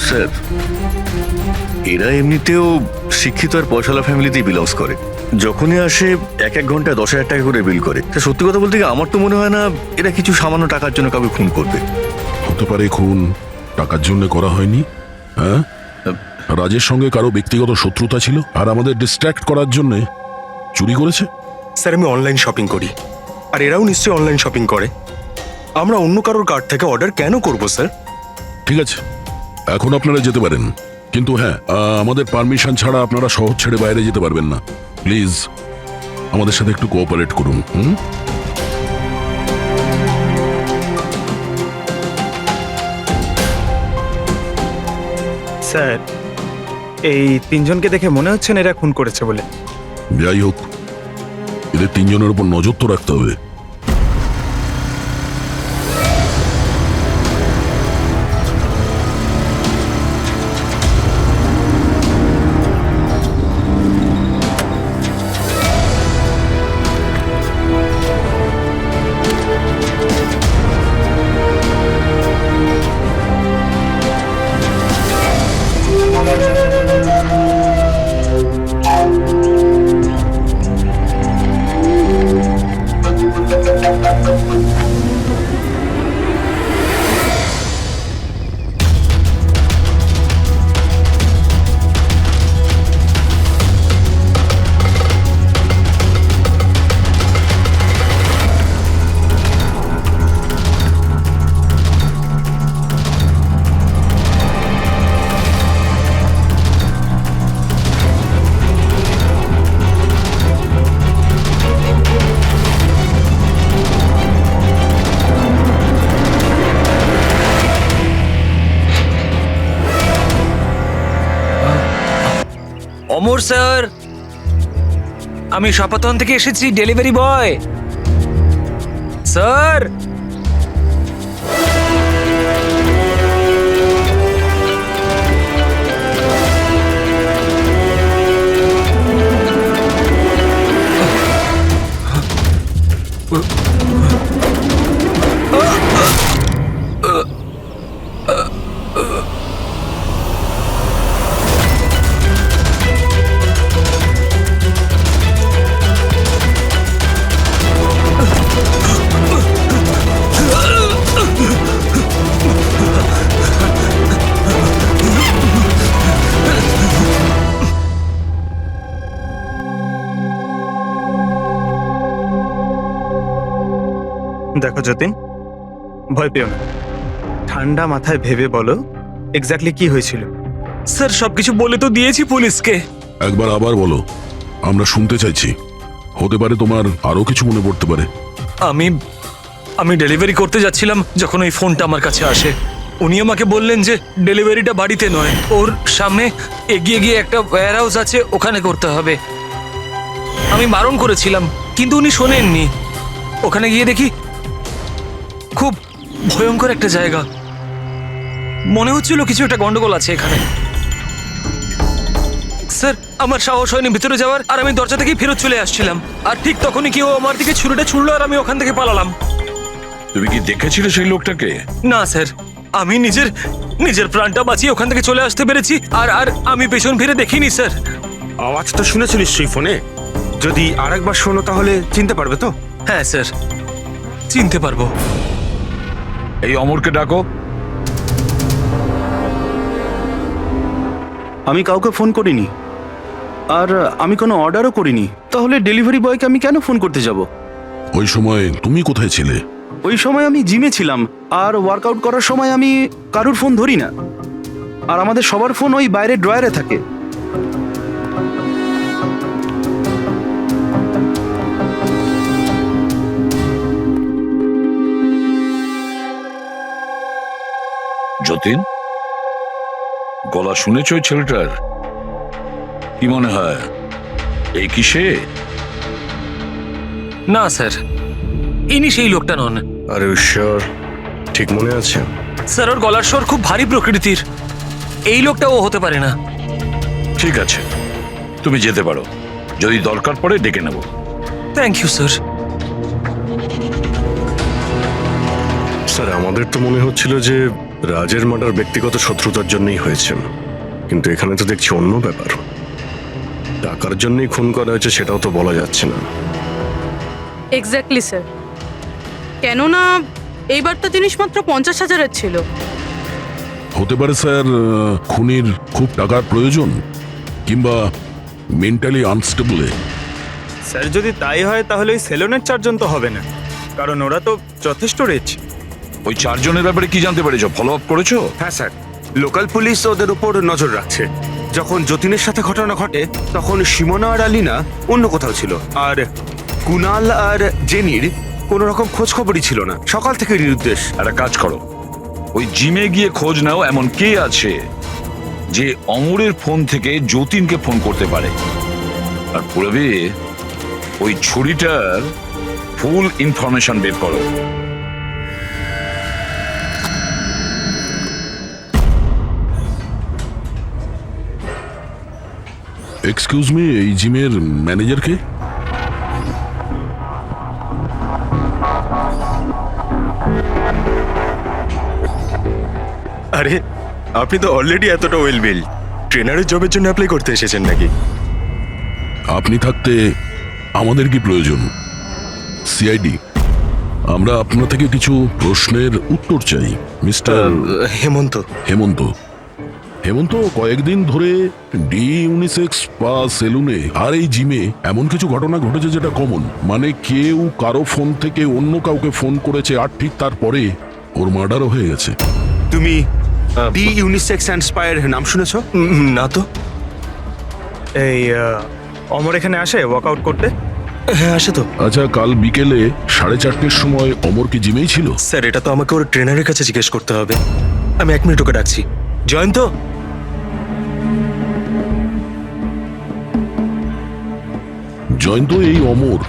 স্যার, এরা এমনিতেও শিক্ষিত আর পয়সালা ফ্যামিলিতেই বিলংস করে। যখনই আসে 1 ঘন্টায় 10,000 টাকা করে বিল করে। সত্যি কথা বলতে গিয়ে আমার তো মনে হয় না এরা কিছু সামান্য টাকার জন্য কাউকে খুন করবে। হতে পারে খুন টাকার জন্য করা হয়নি। হ্যাঁ, রাজের সঙ্গে কারো ব্যক্তিগত শত্রুতা ছিল আর আমাদের ডিস্ট্র্যাক্ট করার জন্য চুরি করেছে? স্যার আমি অনলাইন শপিং করি, আর এরাও নিশ্চয়ই অনলাইন শপিং করে। আমরা অন্য কারোর কার্ড থেকে অর্ডার কেন করব স্যার? ঠিক আছে, এখন আপনারা যেতে পারেন, কিন্তু হ্যাঁ, আমাদের পারমিশন ছাড়া আপনারা শহর ছেড়ে বাইরে যেতে পারবেন না। প্লিজ আমাদের সাথে একটু কোঅপারেট করুন। স্যার, এই তিনজনকে দেখে মনে হচ্ছে না এরা খুন করেছে বলে। যাই হোক, এদের তিনজনের উপর নজর তো রাখতে হবে। অমর স্যার, আমি শাপাতন থেকে এসেছি, ডেলিভারি বয় স্যার। দেখো যতীন, ভয় পেও না, ঠান্ডা মাথায় ভেবে বলো এক্স্যাক্টলি কি হয়েছিল। স্যার সবকিছু বলে তো দিয়েছি পুলিশকে। একবার আবার বলো, আমরা শুনতে চাইছি। হতে পারে তোমার আরো কিছু মনে পড়তে পারে। আমি ডেলিভারি করতে যাচ্ছিলাম যখন ওই ফোনটা আমার কাছে আসে। উনি আমাকে বললেন যে ডেলিভারিটা বাড়িতে নয়, ওর সামনে এগিয়ে গিয়ে একটা ওয়্যার হাউস আছে, ওখানে করতে হবে। আমি বারণ করেছিলাম কিন্তু উনি শোনেননি। ওখানে গিয়ে দেখি খুব ভয়ঙ্কর একটা জায়গা। মনে হচ্ছিল কিছু একটা গন্ডগোল আছে এখানে। স্যার আমার সাহস হয়নি ভিতরে যাওয়ার, আর আমি দরজা থেকেই ফেরত চলে আসছিলাম, আর ঠিক তখনই কি ও আমার দিকে ছুরিটা ছুড়লো আর আমি ওখান থেকে পালালাম। তুমি কি দেখেছিলে সেই লোকটাকে? না স্যার, আমি নিজের প্রাণটা বাঁচিয়ে ওখান থেকে চলে আসতে পেরেছি, আর আমি পেছন ফিরে দেখিনি স্যার। আওয়াজ তো শুনেছো নিশ্চয়ই ফোনে? যদি আরেকবার শোনো তাহলে চিনতে পারবে তো? হ্যাঁ স্যার, চিনতে পারবো। এই অমরকে ডাকো। আমি কাউকে ফোন করিনি, আর আমি কোনো অর্ডারও করিনি। তাহলে ডেলিভারি বয়কে আমি কেন ফোন করতে যাব? ওই সময় তুমি কোথায় ছিলে? ওই সময় আমি জিমে ছিলাম, আর ওয়ার্কআউট করার সময় আমি কারুর ফোন ধরি না, আর আমাদের সবার ফোন ওই বাইরে ড্রয়ারে থাকে। যতীন, গলা শুনেছ ওই ছেলেটার? কি মনে হয় এই কি সে? না স্যার, ইনি সেই লোকটা নন। আরে ঈশ্বর, ঠিক মনে আছে? স্যার ওর গলার স্বর খুব ভারী প্রকৃতির, এই লোকটা ও হতে পারে না। ঠিক আছে, তুমি যেতে পারো, যদি দরকার পড়ে ডেকে নেব। Thank you sir. স্যার আমাদের তো মনে হচ্ছিল যে রাজের মার্ডার ব্যক্তিগত শত্রুতার জন্যই হয়েছে, কিন্তু এখানে তো দেখছি অন্য ব্যাপার। টাকার জন্যই খুন করা হয়েছে সেটাও তো বলা যাচ্ছে না। এক্স্যাক্টলি স্যার, কেননা এইবার তো জিনিস মাত্র 50,000-এর ছিল। হতে পারে স্যার খুনির খুব টাকার প্রয়োজন কিংবা মেন্টালি আনস্টেবল। স্যার যদি তাই হয় তাহলে ওই সেলুনের 4 জন তো হবে না, কারণ ওরা তো যথেষ্ট রিচ। ওই 4 জনের ব্যাপারে কি জানতে পেরেছো? ফলো আপ করেছো? হ্যাঁ স্যার, লোকাল পুলিশ ওদের উপর নজর রাখছে। যখন যতীনের সাথে ঘটনা ঘটে তখন সিমোনা আর আলিনা অন্য কোথাও ছিল, আর কুনাল আর জেনির কোনো রকম খোঁজ খবরই ছিল না। সকাল থেকে নিরুদ্দেশ। একটা কাজ করো, ওই জিমে গিয়ে খোঁজ নাও এমন কে আছে যে অমরের ফোন থেকে যতীনকে ফোন করতে পারে, আর পুরবি ওই ছুরিটার ফুল ইনফরমেশন বের করো। এক্সকিউজ মি, এই জিমের ম্যানেজার কে? আরে আপনি তো অলরেডি এতটা ওয়েল বিল, ট্রেনারের জবের জন্য অ্যাপ্লাই করতে এসেছেন নাকি? আপনি থাকতে আমাদের কি প্রয়োজন? সিআইডি, আমরা আপনার থেকে কিছু প্রশ্নের উত্তর চাই। মিস্টার হেমন্ত। হেমন্ত হেমন্ত কয়েকদিন ধরে ডি ইউনিসেক্স বা সেলুনে আর এই জিমে এমন কিছু ঘটনা ঘটেছে যেটা কমন, মানে কেউ কারো ফোন থেকে অন্য কাউকে ফোন করেছে আর ঠিক তারপরে ওর মার্ডারও হয়ে গেছে। তুমি ডি ইউনিসেক্স অ্যান্ড স্পায়ার নাম শুনেছো? না তো। এই অমর এখানে আসে ওয়ার্কআউট করতে? হ্যাঁ আসে তো। আচ্ছা, কাল বিকেলে 4:30-র সময় অমর কি জিমেই ছিল? স্যার এটা তো আমাকে ওর ট্রেনারের কাছে জিজ্ঞেস করতে হবে। আমি 1 মিনিট ওকে ডাকছি। জয়ন্ত, জয়ন্ত, এই অমর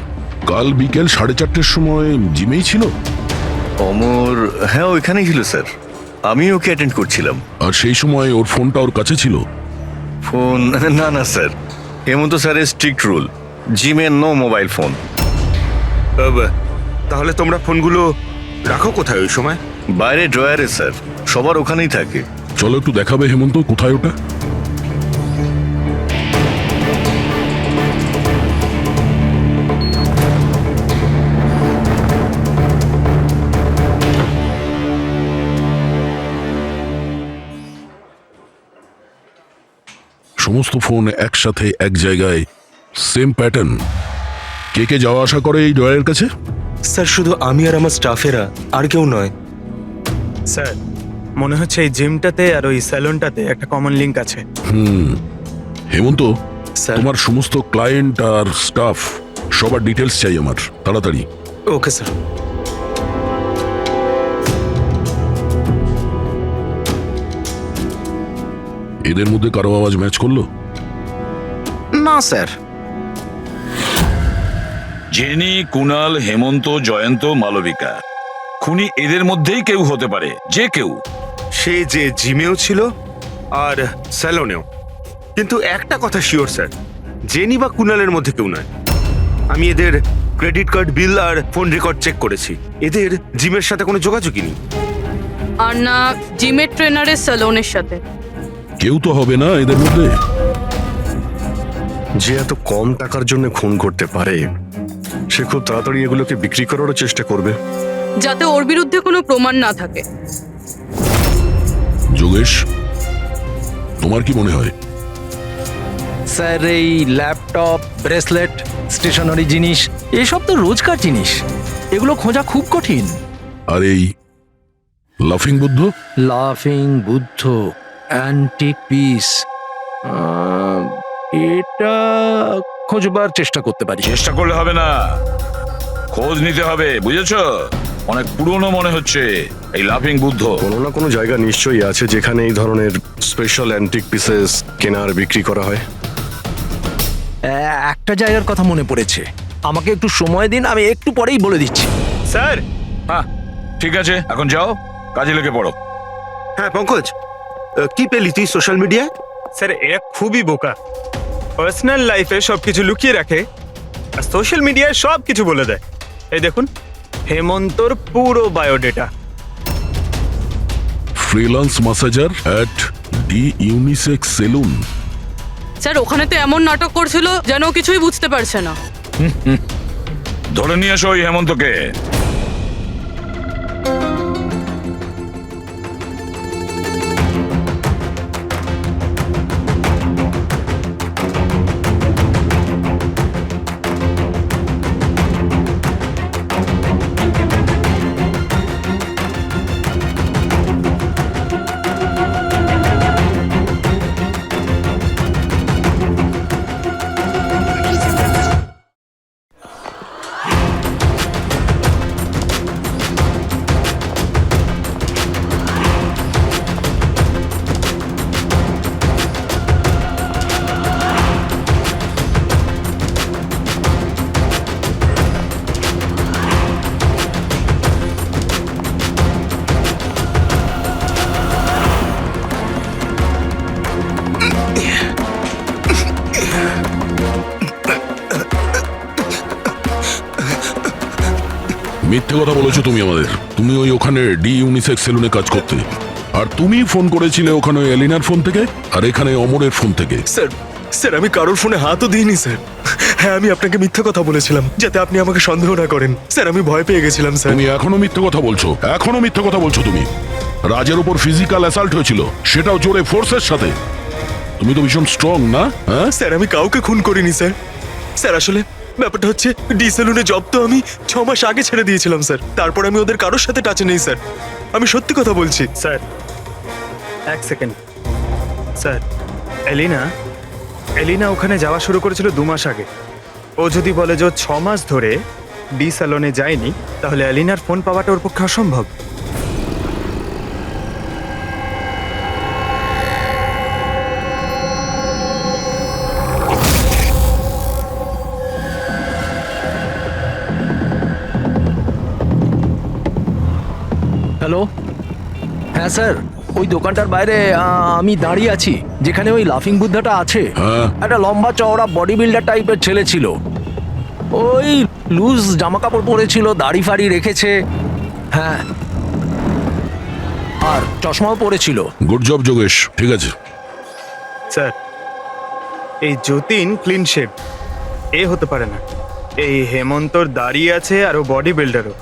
কাল বিকেল 4:30-র সময় জিমেই ছিল? অমর হ্যাঁ ওইখানেই ছিল স্যার, আমি ওকে অ্যাটেন্ড করছিলাম। আর সেই সময় ওর ফোনটা ওর কাছে ছিল? ফোন না না স্যার, হেমন্ত স্যারের স্ট্রিক্ট রুল, জিমে নো মোবাইল ফোন। তাহলে তোমরা ফোনগুলো রাখো কোথায় ওই সময়? বাইরে ড্রয়ারে স্যার, সবার ওখানেই থাকে। চলো একটু দেখাবে হেমন্ত কোথায় ওটা। সমস্ত ফোন একসাথে এক জায়গায়, সেম প্যাটার্ন। কে কে যাওয়া আসা করে এই ড্রয়ারের কাছে? স্যার শুধু আমি আর আমার স্টাফেরা, আর কেউ নয়। স্যার মনে হচ্ছে এই জিমটাতে আর ওই স্যালুনটাতে একটা কমন লিংক আছে। হেমন্ত, তোমার সমস্ত ক্লায়েন্ট আর স্টাফ সবার ডিটেলস চাই আমার, তাড়াতাড়ি। Okay sir. এদের মধ্যে কারো আওয়াজ ম্যাচ করলো? না স্যার। জেনি, কুনাল, হেমন্ত, জয়ন্ত, মালবিকা, খুনি এদের মধ্যেই কেউ হতে পারে, যে কেউ। সে যে জিমেও ছিল আর স্যালনেও। কিন্তু একটা কথা শিওর স্যার, জেনি বা কুনালের মধ্যে কেউ নয়। আমি এদের ক্রেডিট কার্ড, বিল আর ফোন রেকর্ড চেক করেছি, এদের জিমের সাথে কোনো যোগাযোগই নেই। আর না জিমের ট্রেনারের স্যালনের সাথে। কেউ তো হবে না এদের মধ্যে। যে এত কম টাকার জন্য খুন করতে পারে সে খুব তাড়াতাড়ি এগুলোকে বিক্রি করারও চেষ্টা করবে, যাতে ওর বিরুদ্ধে কোনো প্রমাণ না থাকে। যোগেশ, তোমার কি মনে হয়? স্যার এই ল্যাপটপ, ব্রেসলেট, স্টেশনারি জিনিস এসব তো রোজকার জিনিস, এগুলো খোঁজা খুব কঠিন। আর এই লাফিং বুদ্ধ? লাফিং বুদ্ধ অ্যান্টিক পিস, এটা খোঁজবার চেষ্টা করতে পারি। চেষ্টা করলে হবে না, খোঁজ নিতে হবে, বুঝেছো? অনেক পুরনো মনে হচ্ছে এই লাফিং বুদ্ধ। কোনো না কোনো জায়গা নিশ্চয়ই আছে যেখানে এই ধরনের স্পেশাল অ্যান্টিক পিসেস কেনা আর বিক্রি করা হয়। একটা জায়গার কথা মনে পড়েছে, আমাকে একটু সময় দিন, আমি একটু পরেই বলে দিচ্ছি। স্যার হ্যাঁ ঠিক আছে, এখন যাও কাজে লেগে পড়ো। হ্যাঁ পঙ্কজ, কি পেলি তুই সোশ্যাল মিডিয়ায়? স্যার এরা খুবই বোকা, পার্সোনাল লাইফে সবকিছু লুকিয়ে রাখে আর সোশ্যাল মিডিয়ায় সব কিছু বলে দেয়। এই দেখুন হেমন্তর পুরো biodata. Freelance masseur at the unisex salon. Sir ওখানে তো এমন নাটক করছিল যেন ও কিছুই বুঝতে পারছে না। ধরে নিয়ে এসো ওই হেমন্তকে। মিথ্যে কথা বলেছো তুমি আমাদের। তুমি ওখানে ডি ইউনিসেক্স সেলুনে কাজ করতে, আর তুমি ফোন করেছিলে ওখানে এলিনার ফোন থেকে আর এখানে অমরের ফোন থেকে। স্যার আমি কারোর ফোনে হাতও দিইনি স্যার। হ্যাঁ, আমি আপনাকে মিথ্যে কথা বলেছিলাম যাতে আপনি আমাকে সন্দেহ না করেন। স্যার আমি ভয় পেয়ে গেছিলাম স্যার। তুমি এখনো মিথ্যে কথা বলছো, এখনো মিথ্যে কথা বলছো তুমি। রাজের উপর ফিজিক্যাল অ্যাসাল্ট হয়েছিল, সেটাও জোরে ফোর্সের সাথে। তুমি তো ভীষণ স্ট্রং না? হ্যাঁ স্যার আমি কাউকে খুন করিনি স্যার। স্যার আসলে ব্যাপারটা হচ্ছে ডি সেলুনে জব তো আমি 6 মাস আগে ছেড়ে দিয়েছিলাম স্যার। তারপর আমি ওদের কারোর সাথে টাচে নেই স্যার। আমি সত্যি কথা বলছি স্যার। এক সেকেন্ড স্যার, এলিনা ওখানে যাওয়া শুরু করেছিল 2 মাস আগে। ও যদি বলে যে 6 মাস ধরে ডি সেলুনে যায়নি, তাহলে এলিনার ফোন পাওয়াটা ওর পক্ষে অসম্ভব। হ্যালো, হ্যাঁ স্যার, ওই দোকানটার বাইরে আমি দাঁড়িয়ে আছি, যেখানে ওই লাফিং বুদ্ধাটা আছে। একটা লম্বা চওড়া বডি বিল্ডার টাইপের ছেলে ছিল, ওই লুজ জামা কাপড় পরেছিল, দাড়ি ফাড়ি রেখেছে, হ্যাঁ, আর চশমাও পরেছিল। গুড জব যোগেশ, ঠিক আছে। স্যার, এই যতীন ক্লিন শেভ এ হতে পারে না। এই হেমন্তর দাঁড়িয়ে আছে আর ও বডি বিল্ডারও।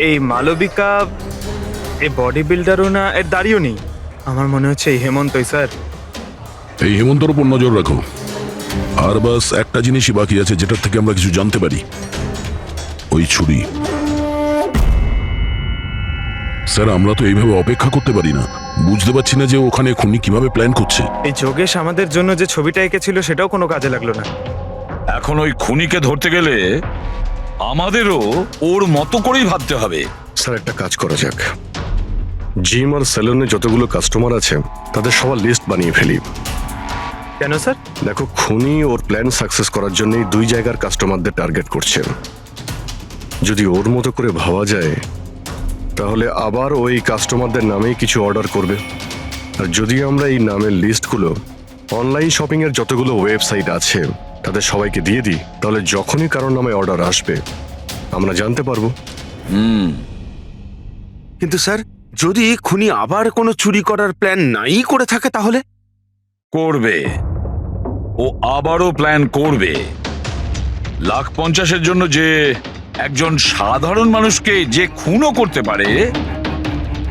এই মালবিকা এই বডি বিল্ডারও না, এর দাঁড়িয়েও নেই। আমার মনে হচ্ছে এই হেমন্তই স্যার। এই হেমন্তর উপর নজর রাখো। আর বাস একটা জিনিসই বাকি আছে যেটার থেকে আমরা কিছু জানতে পারি, ওই ছুরি। স্যার আমরা তো এইভাবে অপেক্ষা করতে পারি না। বুঝতে পারছি না যে ওখানে খুনি কিভাবে প্ল্যান করছে। এই যোগেশ আমাদের জন্য যে ছবিটা এঁকেছিল সেটাও কোনো কাজে লাগলো না। এখন ওই খুনিকে ধরতে গেলে আমাদেরও ওর মতো করেই ভাবতে হবে। স্যার একটা কাজ করা যাক, জিম আর সেলুনে যতগুলো কাস্টমার আছে তাদের সবার লিস্ট বানিয়ে ফেলি। কেন স্যার? দেখো, খুনি ওর প্ল্যান সাকসেস করার জন্যই 2 জায়গার কাস্টমারদের টার্গেট করছে। যদি ওর মতো করে ভাবা যায় তাহলে আবার ওই কাস্টমারদের নামেই কিছু অর্ডার করবে। আর যদি আমরা এই নামের লিস্টগুলো অনলাইন শপিং এর যতগুলো ওয়েবসাইট আছে তাদের সবাইকে দিয়ে দিই, তাহলে যখনই কারোর নামে অর্ডার আসবে আমরা জানতে পারবো। কিন্তু স্যার, যদি খুনি আবার কোনো চুরি করার প্ল্যান নাই করে থাকে তাহলে? করবে, ও আবারও প্ল্যান করবে। 1,50,000-এর জন্য যে একজন সাধারণ মানুষকে যে খুনও করতে পারে,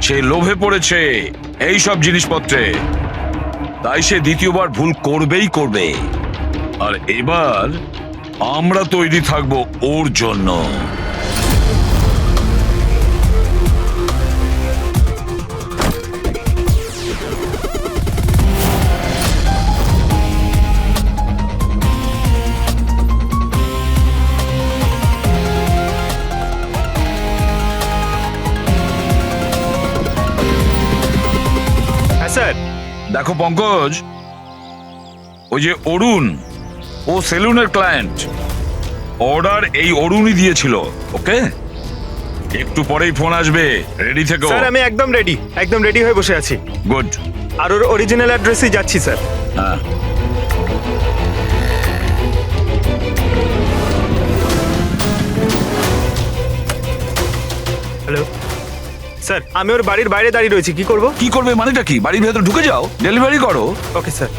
সে লোভে পড়েছে এই সব জিনিসপত্রে, তাই সে দ্বিতীয়বার ভুল করবেই করবে। আর এবার আমরা তৈরি থাকবো ওর জন্য। দেখো পঙ্কজ, ওই যে অরুণ, ও সেলুনের ক্লায়েন্ট, অর্ডার এই অরুণই দিয়েছিল। ওকে, একটু পরেই ফোন আসবে, রেডি থেকো। স্যার আমি একদম রেডি হয়ে বসে আছি। গুড। আর ওর অরিজিনাল অ্যাড্রেসেই যাচ্ছি স্যার। হ্যাঁ। হ্যালো স্যার, আমি ওর বাড়ির বাইরে দাঁড়িয়ে রয়েছি। কি করব? কি করবে মানেটা কি? বাড়ির ভেতর ঢুকে যাও, ডেলিভারি করো। Okay sir.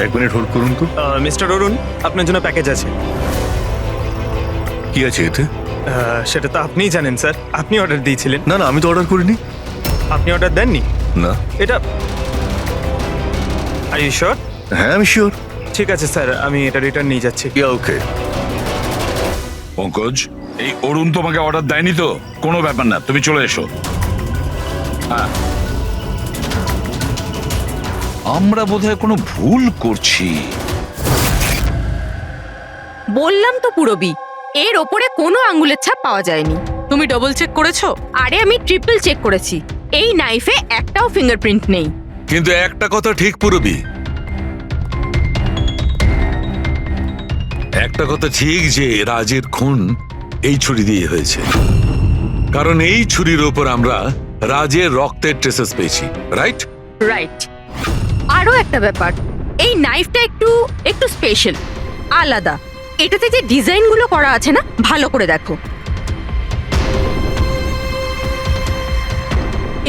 1 মিনিট হোল্ড করুন তো। মিস্টার অরুণ, আপনার জন্য প্যাকেজ আছে। কি আছে এতে? সেটা তো আপনিই জানেন স্যার, আপনি অর্ডার দিয়েছিলেন। না না, আমি তো অর্ডার করিনি। আপনি অর্ডার দেননি? না। এটা আর ইউ শিওর? হ্যাঁ আমি শিওর। ঠিক আছে স্যার, আমি এটা রিটার্ন নিয়ে যাচ্ছি। ওকে। পঙ্কজ, এই অরুণ তোমাকে অর্ডার দেয়নি তো? কোনো ব্যাপার না, তুমি চলে এসো। হ্যাঁ, আমরা বোধহয় কোনো ভুল করছি। বললাম তো পুরবি, এর ওপরে কোনো আঙ্গুলের ছাপ পাওয়া যায়নি। তুমি ডবল চেক করেছো? আরে আমি ট্রিপল চেক করেছি, এই নাইফে একটাও ফিঙ্গারপ্রিন্ট নেই। কিন্তু একটা কথা ঠিক পুরবি, একটা কথা ঠিক যে রাজের খুন এই ছুরি দিয়ে হয়েছে, কারণ এই ছুরির ওপর আমরা রাজের রক্তের ট্রেসেস পেয়েছি। রাইট? রাইট। আরো একটা ব্যাপার, এই নাইফটা একটু স্পেশাল, আলাদা। এটাতে যে ডিজাইনগুলো করা আছে না, ভালো করে দেখো।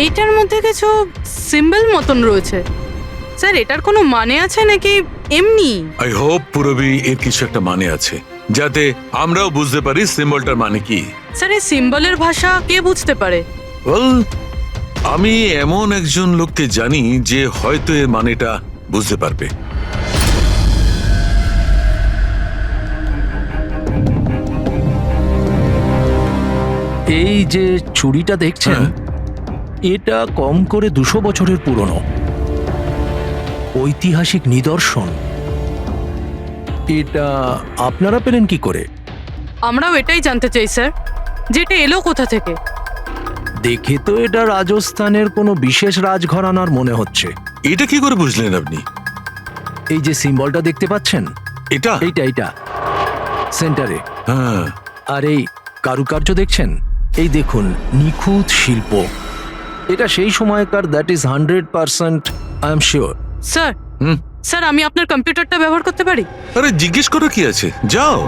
এইটার মধ্যে কিছু সিম্বল মতন রয়েছে। স্যার এটার কোনো মানে আছে নাকি এমনি? আই হোপ পুরবি এর কিছু একটা মানে আছে, যাতে আমরাও বুঝতে পারি সিম্বলটার মানে কি। স্যার এই সিম্বলের ভাষা কে বুঝতে পারে? ওয়েল, আমি এমন একজন লোককে জানি যে হয়তো এর মানেটা বুঝতে পারবে। এই যে ছুরিটা দেখছেন, এটা কম করে 200 বছরের পুরনো ঐতিহাসিক নিদর্শন। এটা আপনারা পেলেন কি করে? আমরাও এটাই জানতে চাই স্যার, যে এটা এলো কোথা থেকে। দেখে তো এটা রাজস্থানের কোনো বিশেষ রাজঘরানার মনে হচ্ছে। এটা কি করে বুঝলেন আপনি? এই যে সিম্বলটা দেখতে পাচ্ছেন, এটা এইটা সেন্টারে। হ্যাঁ। আর এই কারুকার্য দেখছেন, এই দেখুন, নিখুঁত শিল্প। এটা সেই সময়কার, that is 100% I am sure. Sir sir আমি আপনার কম্পিউটারটা ব্যবহার করতে পারি? আরে জিজ্ঞেস করো কি আছে, যাও।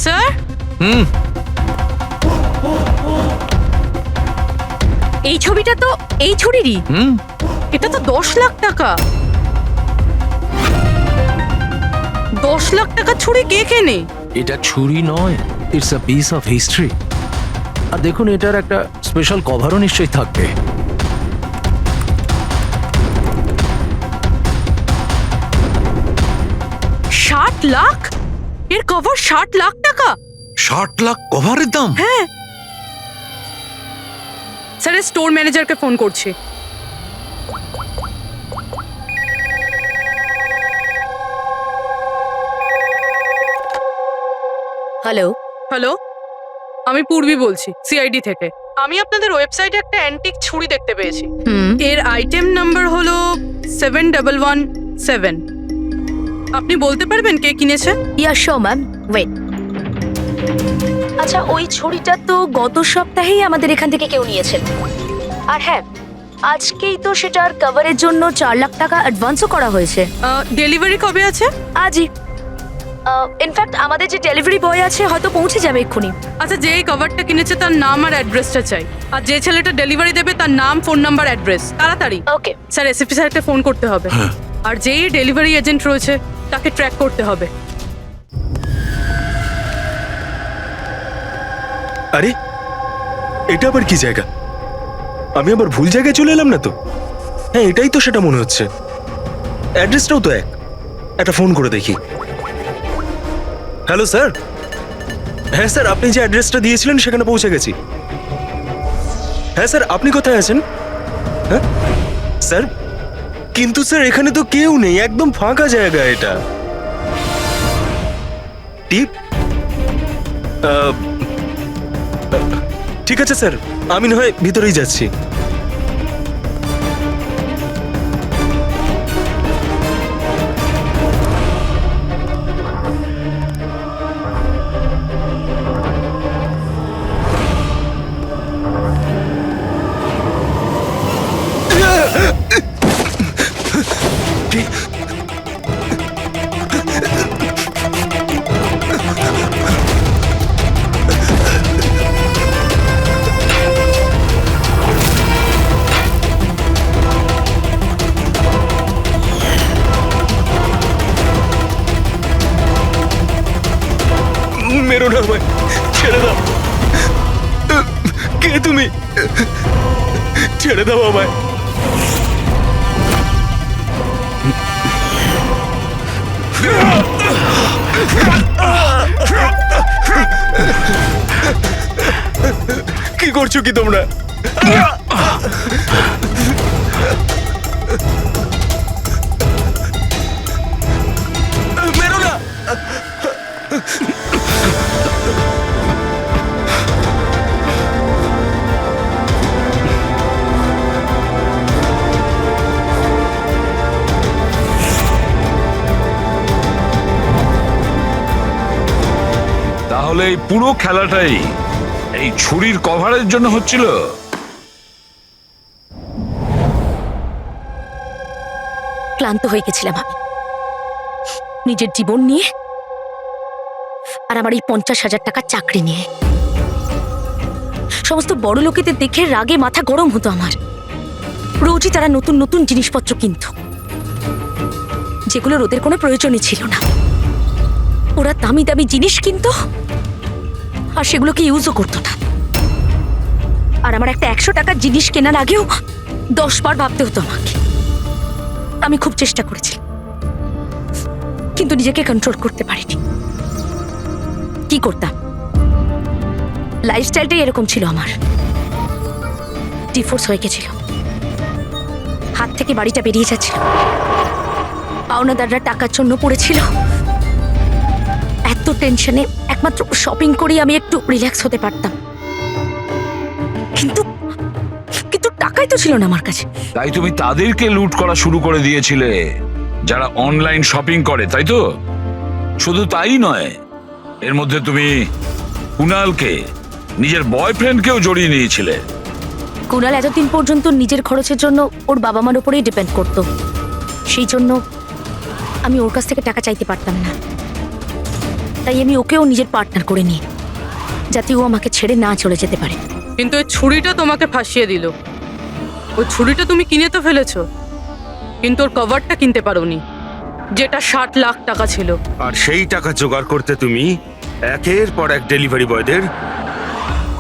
স্যার এই ছবিটা তো এই ছুরিরই। এটা তো 10 লাখ টাকা। 10 লাখ টাকা ছুরি কে কেনে? এটা ছুরি নয়, it's a piece of history. আর দেখুন, এটার একটা স্পেশাল কভারও নিশ্চয়ই থাকবে। ষাট লাখ? এর কভার 60 লাখ টাকা? 60 লাখ কভারের দাম? হ্যাঁ স্যার, স্টোর ম্যানেজারকে ফোন করছি। হ্যালো হ্যালো, আমি পূর্বী বলছি, সিআইডি থেকে। আমি আপনাদের ওয়েবসাইটে একটা অ্যান্টিক ছুরি দেখতে পেয়েছি। এর আইটেম নাম্বার হলো 7117। আপনি বলতে পারবেন কে কিনেছে? ইয়া শো ম্যাম, ওয়েট। আচ্ছা, ওই ছুরিটা তো গত সপ্তাহেই আমাদের এখান থেকে কেউ নিয়েছেন। আর হ্যাঁ, আজকেই তো সেটার কভারের জন্য 4 লাখ টাকা অ্যাডভান্সও করা হয়েছে। ডেলিভারি কবে আছে? আজই। ইনফ্যাক্ট আমাদের যে ডেলিভারি বয় আছে হয়তো পৌঁছে যাবে এক্ষুনি। আচ্ছা, যে এই কভারটা কিনেছে তার নাম আর অ্যাড্রেসটা চাই। আর যে ছেলেটা ডেলিভারি দেবে তার নাম, ফোন নাম্বার, অ্যাড্রেস, তাড়াতাড়ি। ওকে স্যার, এসএপি স্যারকে ফোন করতে হবে। আর যেই ডেলিভারি এজেন্ট রয়েছে তাকে ট্র্যাক করতে হবে। আরে এটা আবার কি জায়গা? আমি আবার ভুল জায়গায় চলে এলাম না তো? হ্যাঁ, এটাই তো সেটা মনে হচ্ছে। অ্যাড্রেসটাও তো এক। একটা ফোন করে দেখি। Hello sir. হ্যাঁ স্যার, আপনি যে অ্যাড্রেসটা দিয়েছিলেন সেখানে পৌঁছে গেছি। হ্যাঁ স্যার, আপনি কোথায় আছেন? হ্যাঁ স্যার, কিন্তু স্যার এখানে তো কেউ নেই, একদম ফাঁকা জায়গা এটা। টিপ? ঠিক আছে স্যার, আমি না হয় ভিতরেই যাচ্ছি। মেরো না আমায়, ছেড়ে দাও। কে তুমি? ছেড়ে দাও আমায়। কি করছো কি তোমরা? মেরো না। তাহলে এই পুরো খেলাটাই এই ছুরির কভারের জন্য হচ্ছিল? ক্লান্ত হয়ে গেছিলাম আমি নিজের জীবন নিয়ে আর আমার এই 50,000 টাকার চাকরি নিয়ে। সমস্ত বড় লোকেদের দেখে রাগে মাথা গরম হতো আমার। রোজই তারা নতুন নতুন জিনিসপত্র কিনত, যেগুলোর ওদের কোনো প্রয়োজনই ছিল না। ওরা দামি দামি জিনিস কিনত আর সেগুলোকে ইউজও করতো না। আর আমার একটা 100 টাকার জিনিস কেনার আগেও 10 বার ভাবতে হতো আমাকে। আমি খুব চেষ্টা করেছি, কিন্তু নিজেকে কন্ট্রোল করতে পারিনি। কি করতাম, লাইফস্টাইলটাই এরকম ছিল আমার। ডিভোর্স হয়ে গেছিল, হাত থেকে বাড়িটা বেরিয়ে যাচ্ছিল, পাওনাদাররা টাকার জন্য পড়েছিল। এত টেনশনে একমাত্র শপিং করেই আমি একটু রিল্যাক্স হতে পারতাম, কিন্তু কিন্তু টাকাই তো ছিল না আমার কাছে। তাই তুমি তাদেরকে লুট করা শুরু করে দিয়েছিলে যারা অনলাইন শপিং করে, তাই তো? শুধু তাই নয়, এর মধ্যে তুমি কুনালকে, নিজের বয়ফ্রেন্ডকেও জড়িয়ে নিয়েছিলে। কুনাল এতদিন পর্যন্ত নিজের খরচের জন্য ওর বাবা মার উপরেই ডিপেন্ড করত, সেই জন্য আমি ওর কাছ থেকে টাকা চাইতে পারতাম না। তাই আমি ওকেও নিজের পার্টনার করে নিই, যাতে ও আমাকে ছেড়ে না চলে যেতে পারে। কিন্তু ওই ছুরিটা তোমাকে ফাঁসিয়ে দিল। ওই ছুরিটা তুমি কিনে তো ফেলেছো, কিন্তু ওর কভারটা কিনতে পারোনি, যেটা 60 লাখ টাকা ছিল। আর সেই টাকা জোগাড় করতে তুমি একের পর এক ডেলিভারি বয়দের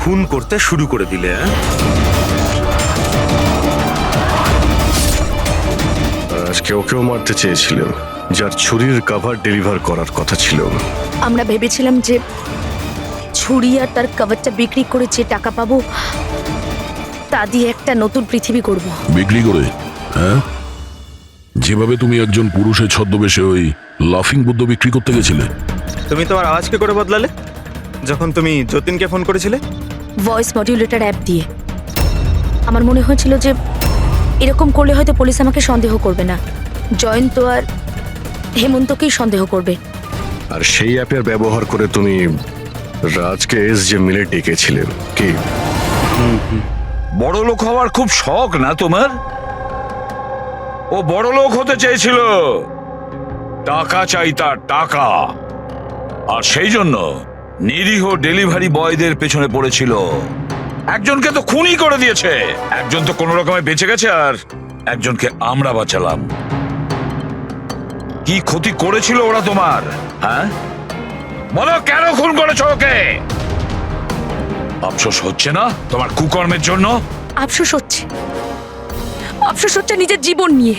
খুন করতে শুরু করে দিলে। আজকে ওকেও মারতে চেয়েছিলেন, যার ছুরির কভার ডেলিভার করার কথা ছিল। আমরা ভেবেছিলাম যে ছুরি আর তার কভারটা বিক্রি করে যে টাকা পাবো তা দিয়ে একটা নতুন পৃথিবী করব। বিক্রি করে? হ্যাঁ, যেভাবে তুমি একজন পুরুষের ছদ্মবেশে ওই লাফিং বুদ্ধ বিক্রি করতে গেছিলে। তুমি তোমার আওয়াজ কি করে বদলালে যখন তুমি যতীনকে ফোন করেছিলে? ভয়েস মডিউলেটর অ্যাপ দিয়ে। আমার মনে হয়েছিল যে এরকম করলে হয়তো পুলিশ আমাকে সন্দেহ করবে না, জয়ন্ত আর হেমন্তকেই সন্দেহ করবে। আর সেই অ্যাপের ব্যবহার করে তুমি রাজকে এসজে মিলে ডেকেছিলেন কি? বড় লোক হওয়ার খুব শখ না তোমার? ও বড় লোক হতে চেয়েছিল, টাকা চাই তার, টাকা। আর সেই জন্য নিরীহ ডেলিভারি বয়দের পেছনে পড়েছিল। একজনকে তো খুনই করে দিয়েছে, একজন তো কোনো রকমে বেঁচে গেছে, আর একজনকে আমরা বাঁচালাম। কি ক্ষতি করেছিল ওরা তোমার? হ্যাঁ বলো, কেন খুন করেছো ওকে? আফসোস হচ্ছে না তোমার কুকর্মের জন্য? আফসোস হচ্ছে, আফসোস হচ্ছে নিজের জীবন নিয়ে।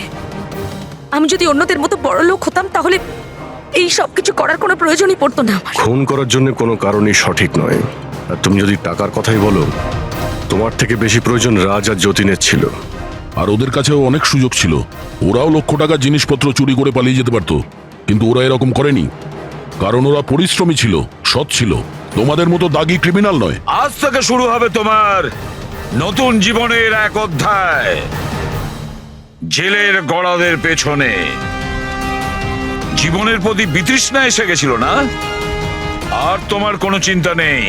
আমি যদি অন্যদের মতো বড় লোক হতাম তাহলে এই সব কিছু করার কোনো প্রয়োজনই পড়তো না আমার। খুন করার জন্য কোনো কারণই সঠিক নয়। আর তুমি যদি টাকার কথাই বলো, তোমার থেকে বেশি প্রয়োজন রাজ আর যতীনের ছিল। আর ওদের কাছেও অনেক সুযোগ ছিল, ওরাও লক্ষ টাকার জিনিসপত্র চুরি করে পালিয়ে যেতে পারতো, কিন্তু ওরা এরকম করেনি, কারণ ওরা পরিশ্রমী ছিল, সৎ ছিল, তোমাদের মতো দাগী ক্রিমিনাল নয়। আজ থেকে শুরু হবে তোমার নতুন জীবনের এক অধ্যায়, জেলের গড়াদের পেছনে। জীবনের প্রতি বিতৃষ্ণা এসে গেছিল না? আর তোমার কোনো চিন্তা নেই,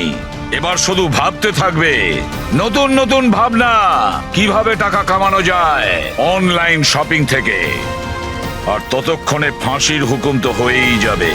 এবার শুধু ভাবতে থাকবে নতুন নতুন ভাবনা, কিভাবে টাকা কামানো যায় অনলাইন শপিং থেকে। আর ততক্ষণে ফাঁসির হুকুম তো হয়েই যাবে।